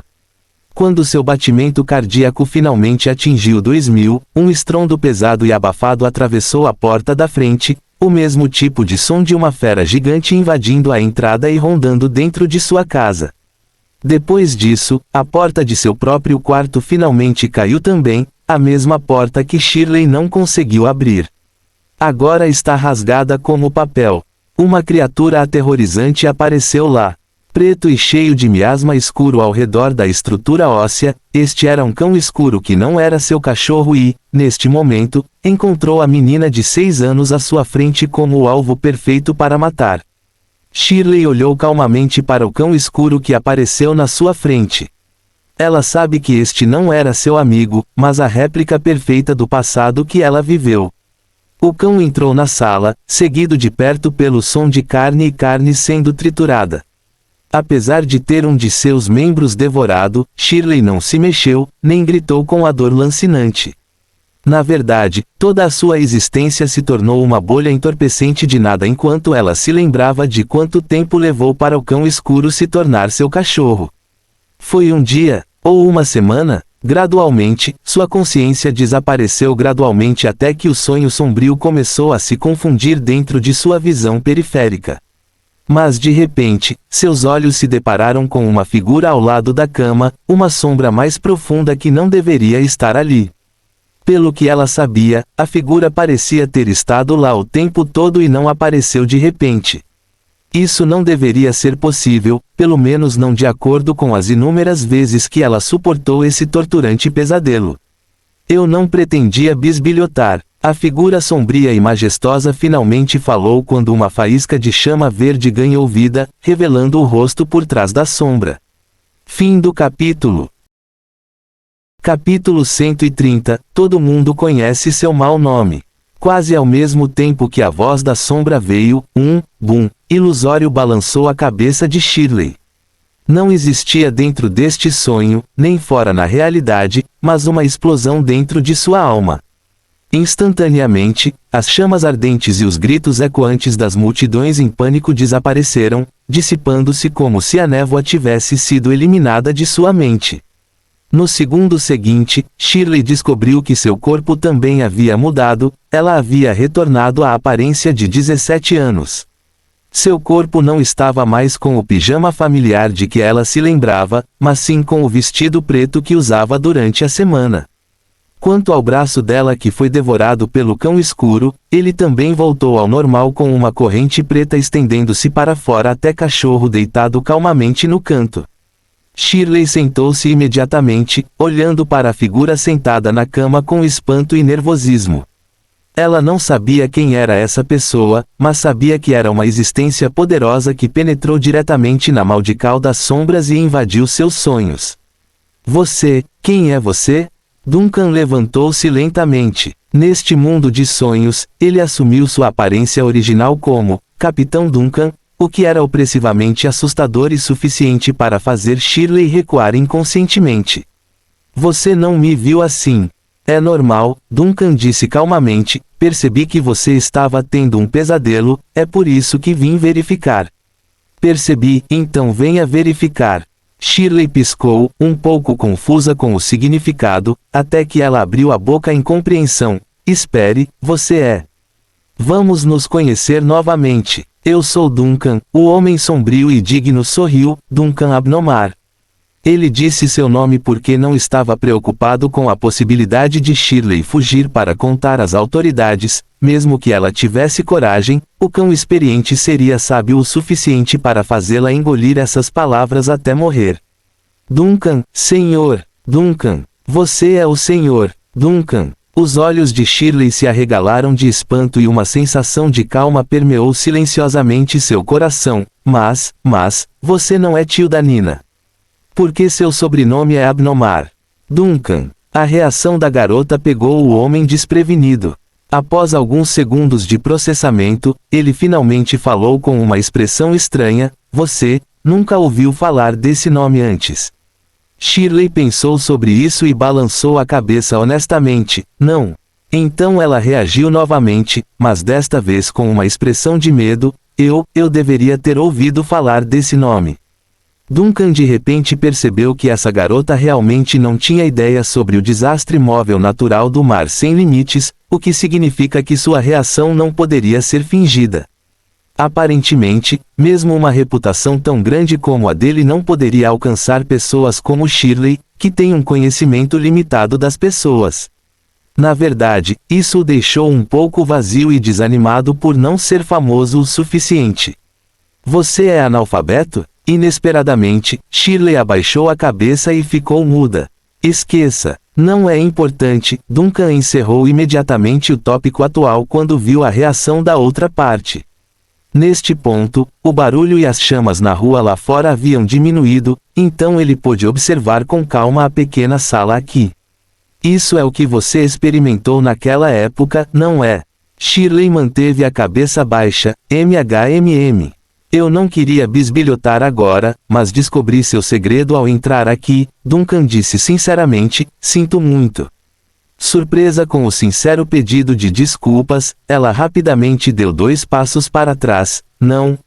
Quando seu batimento cardíaco finalmente atingiu 2.000, um estrondo pesado e abafado atravessou a porta da frente, o mesmo tipo de som de uma fera gigante invadindo a entrada e rondando dentro de sua casa. Depois disso, a porta de seu próprio quarto finalmente caiu também, a mesma porta que Shirley não conseguiu abrir. Agora está rasgada como papel. Uma criatura aterrorizante apareceu lá. Preto e cheio de miasma escuro ao redor da estrutura óssea, este era um cão escuro que não era seu cachorro e, neste momento, encontrou a menina de 6 anos à sua frente como o alvo perfeito para matar. Shirley olhou calmamente para o cão escuro que apareceu na sua frente. Ela sabe que este não era seu amigo, mas a réplica perfeita do passado que ela viveu. O cão entrou na sala, seguido de perto pelo som de carne e carne sendo triturada. Apesar de ter um de seus membros devorado, Shirley não se mexeu, nem gritou com a dor lancinante. Na verdade, toda a sua existência se tornou uma bolha entorpecente de nada enquanto ela se lembrava de quanto tempo levou para o cão escuro se tornar seu cachorro. Foi um dia, ou uma semana? Gradualmente, sua consciência desapareceu gradualmente até que o sonho sombrio começou a se confundir dentro de sua visão periférica. Mas de repente, seus olhos se depararam com uma figura ao lado da cama, uma sombra mais profunda que não deveria estar ali. Pelo que ela sabia, a figura parecia ter estado lá o tempo todo e não apareceu de repente. Isso não deveria ser possível, pelo menos não de acordo com as inúmeras vezes que ela suportou esse torturante pesadelo. Eu não pretendia bisbilhotar. A figura sombria e majestosa finalmente falou quando uma faísca de chama verde ganhou vida, revelando o rosto por trás da sombra. Fim do capítulo. Capítulo 130. Todo mundo conhece seu mau nome. Quase ao mesmo tempo que a voz da sombra veio, um boom ilusório balançou a cabeça de Shirley. Não existia dentro deste sonho, nem fora na realidade, mas uma explosão dentro de sua alma. Instantaneamente, as chamas ardentes e os gritos ecoantes das multidões em pânico desapareceram, dissipando-se como se a névoa tivesse sido eliminada de sua mente. No segundo seguinte, Shirley descobriu que seu corpo também havia mudado, ela havia retornado à aparência de 17 anos. Seu corpo não estava mais com o pijama familiar de que ela se lembrava, mas sim com o vestido preto que usava durante a semana. Quanto ao braço dela que foi devorado pelo cão escuro, ele também voltou ao normal com uma corrente preta estendendo-se para fora até cachorro deitado calmamente no canto. Shirley sentou-se imediatamente, olhando para a figura sentada na cama com espanto e nervosismo. Ela não sabia quem era essa pessoa, mas sabia que era uma existência poderosa que penetrou diretamente na maldical das sombras e invadiu seus sonhos. Você, quem é você? Duncan levantou-se lentamente. Neste mundo de sonhos, ele assumiu sua aparência original como Capitão Duncan, o que era opressivamente assustador e suficiente para fazer Shirley recuar inconscientemente. Você não me viu assim. É normal, Duncan disse calmamente, percebi que você estava tendo um pesadelo, é por isso que vim verificar. Percebi, então venha verificar. Shirley piscou, um pouco confusa com o significado, até que ela abriu a boca em compreensão. Espere, você é. Vamos nos conhecer novamente. Eu sou Duncan, o homem sombrio e digno sorriu, Duncan Abnomar. Ele disse seu nome porque não estava preocupado com a possibilidade de Shirley fugir para contar às autoridades, mesmo que ela tivesse coragem, o cão experiente seria sábio o suficiente para fazê-la engolir essas palavras até morrer. Duncan, senhor, Duncan, você é o senhor, Duncan. Os olhos de Shirley se arregalaram de espanto e uma sensação de calma permeou silenciosamente seu coração, mas, você não é tio da Nina. Por que seu sobrenome é Abnomar? Duncan. A reação da garota pegou o homem desprevenido. Após alguns segundos de processamento, ele finalmente falou com uma expressão estranha, você, nunca ouviu falar desse nome antes. Shirley pensou sobre isso e balançou a cabeça honestamente, não. Então ela reagiu novamente, mas desta vez com uma expressão de medo, eu deveria ter ouvido falar desse nome. Duncan de repente percebeu que essa garota realmente não tinha ideia sobre o desastre móvel natural do mar sem limites, o que significa que sua reação não poderia ser fingida. Aparentemente, mesmo uma reputação tão grande como a dele não poderia alcançar pessoas como Shirley, que tem um conhecimento limitado das pessoas. Na verdade, isso o deixou um pouco vazio e desanimado por não ser famoso o suficiente. Você é analfabeto? Inesperadamente, Shirley abaixou a cabeça e ficou muda. Esqueça. Não é importante, Duncan encerrou imediatamente o tópico atual quando viu a reação da outra parte. Neste ponto, o barulho e as chamas na rua lá fora haviam diminuído, então ele pôde observar com calma a pequena sala aqui. Isso é o que você experimentou naquela época, não é? Shirley manteve a cabeça baixa, MHMM. Eu não queria bisbilhotar agora, mas descobri seu segredo ao entrar aqui, Duncan disse sinceramente, sinto muito. Surpresa com o sincero pedido de desculpas, ela rapidamente deu 2 passos para trás, não,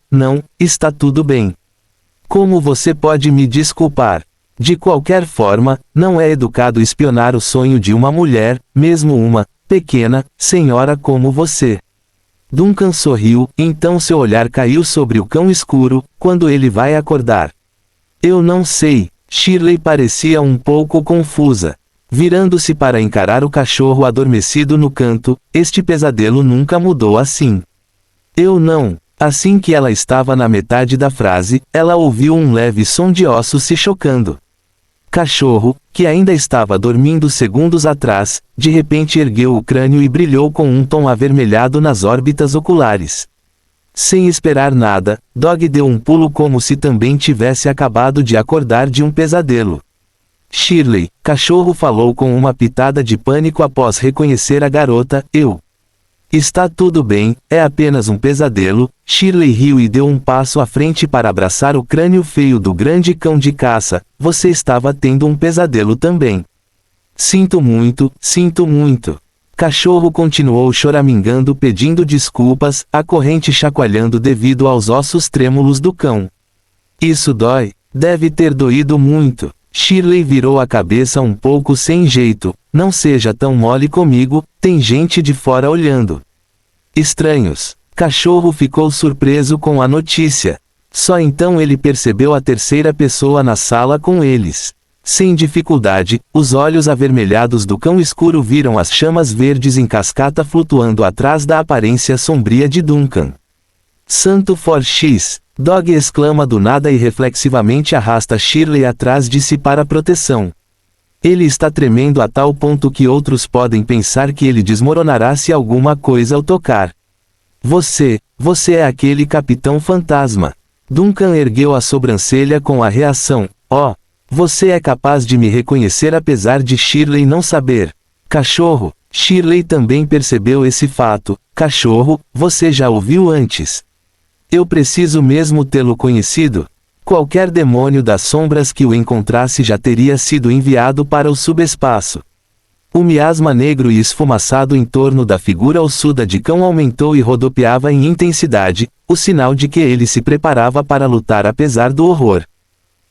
está tudo bem. Como você pode me desculpar? De qualquer forma, não é educado espionar o sonho de uma mulher, mesmo uma pequena senhora como você. Duncan sorriu, então seu olhar caiu sobre o cão escuro, quando ele vai acordar. Eu não sei, Shirley parecia um pouco confusa. Virando-se para encarar o cachorro adormecido no canto, este pesadelo nunca mudou assim. Eu não. Assim que ela estava na metade da frase, ela ouviu um leve som de ossos se chocando. Cachorro, que ainda estava dormindo segundos atrás, de repente ergueu o crânio e brilhou com um tom avermelhado nas órbitas oculares. Sem esperar nada, Dog deu um pulo como se também tivesse acabado de acordar de um pesadelo. Shirley, cachorro falou com uma pitada de pânico após reconhecer a garota, Está tudo bem, é apenas um pesadelo. Shirley riu e deu um passo à frente para abraçar o crânio feio do grande cão de caça. Você estava tendo um pesadelo também. Sinto muito, sinto muito. Cachorro continuou choramingando pedindo desculpas, a corrente chacoalhando devido aos ossos trêmulos do cão. Isso dói, deve ter doído muito. Shirley virou a cabeça um pouco sem jeito, não seja tão mole comigo, tem gente de fora olhando. Estranhos. Cachorro ficou surpreso com a notícia. Só então ele percebeu a terceira pessoa na sala com eles. Sem dificuldade, os olhos avermelhados do cão escuro viram as chamas verdes em cascata flutuando atrás da aparência sombria de Duncan. Santo for X! Dog exclama do nada e reflexivamente arrasta Shirley atrás de si para proteção. Ele está tremendo a tal ponto que outros podem pensar que ele desmoronará se alguma coisa o tocar. Você é aquele Capitão Fantasma. Duncan ergueu a sobrancelha com a reação. Oh! Você é capaz de me reconhecer apesar de Shirley não saber. Cachorro, Shirley também percebeu esse fato. Cachorro, você já o viu antes. Eu preciso mesmo tê-lo conhecido. Qualquer demônio das sombras que o encontrasse já teria sido enviado para o subespaço. O miasma negro e esfumaçado em torno da figura ossuda de cão aumentou e rodopiava em intensidade, o sinal de que ele se preparava para lutar apesar do horror.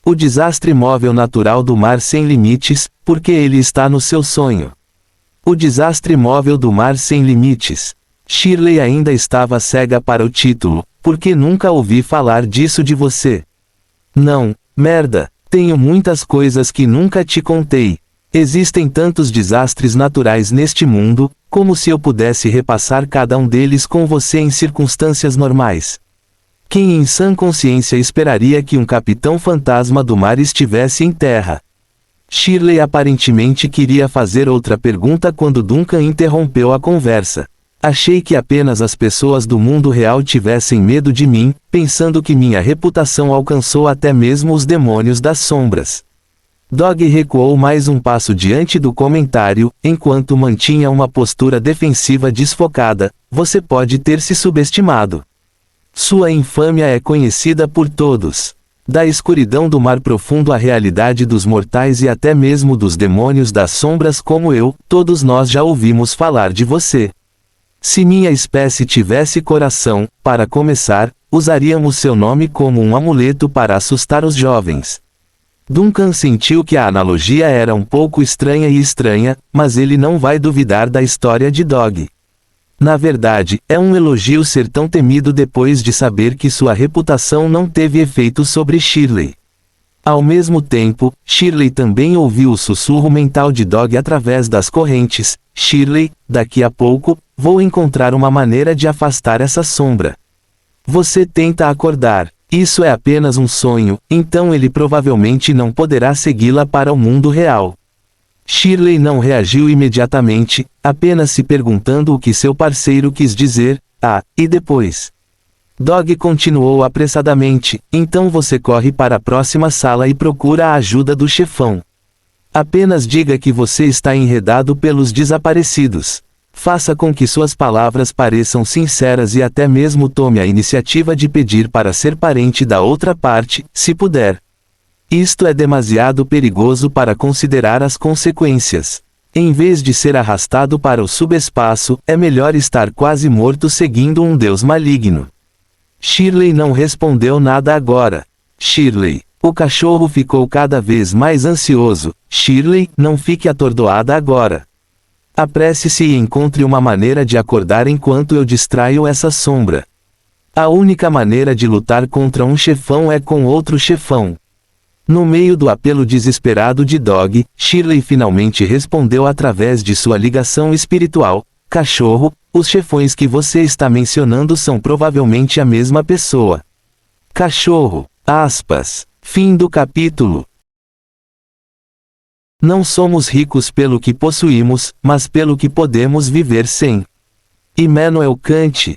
O desastre móvel natural do mar sem limites, porque ele está no seu sonho. O desastre móvel do mar sem limites. Shirley ainda estava cega para o título, porque nunca ouvi falar disso de você. Não, merda, tenho muitas coisas que nunca te contei. Existem tantos desastres naturais neste mundo, como se eu pudesse repassar cada um deles com você em circunstâncias normais. Quem em sã consciência esperaria que um capitão fantasma do mar estivesse em terra? Shirley aparentemente queria fazer outra pergunta quando Duncan interrompeu a conversa. Achei que apenas as pessoas do mundo real tivessem medo de mim, pensando que minha reputação alcançou até mesmo os demônios das sombras. Dog recuou mais um passo diante do comentário, enquanto mantinha uma postura defensiva desfocada. Você pode ter se subestimado. Sua infâmia é conhecida por todos. Da escuridão do mar profundo à realidade dos mortais e até mesmo dos demônios das sombras como eu, todos nós já ouvimos falar de você. Se minha espécie tivesse coração, para começar, usaríamos seu nome como um amuleto para assustar os jovens. Duncan sentiu que a analogia era um pouco estranha, mas ele não vai duvidar da história de Dog. Na verdade, é um elogio ser tão temido depois de saber que sua reputação não teve efeito sobre Shirley. Ao mesmo tempo, Shirley também ouviu o sussurro mental de Dog através das correntes. Shirley, daqui a pouco, vou encontrar uma maneira de afastar essa sombra. Você tenta acordar. Isso é apenas um sonho, então ele provavelmente não poderá segui-la para o mundo real. Shirley não reagiu imediatamente, apenas se perguntando o que seu parceiro quis dizer. E depois? Dog continuou apressadamente. Então você corre para a próxima sala e procura a ajuda do chefão. Apenas diga que você está enredado pelos desaparecidos. Faça com que suas palavras pareçam sinceras e até mesmo tome a iniciativa de pedir para ser parente da outra parte, se puder. Isto é demasiado perigoso para considerar as consequências. Em vez de ser arrastado para o subespaço, é melhor estar quase morto seguindo um deus maligno. Shirley não respondeu nada agora. Shirley. O cachorro ficou cada vez mais ansioso. Shirley, não fique atordoada agora. Apresse-se e encontre uma maneira de acordar enquanto eu distraio essa sombra. A única maneira de lutar contra um chefão é com outro chefão. No meio do apelo desesperado de Dog, Shirley finalmente respondeu através de sua ligação espiritual. Cachorro, os chefões que você está mencionando são provavelmente a mesma pessoa. Cachorro. Fim do capítulo. Não somos ricos pelo que possuímos, mas pelo que podemos viver sem. Immanuel Kant.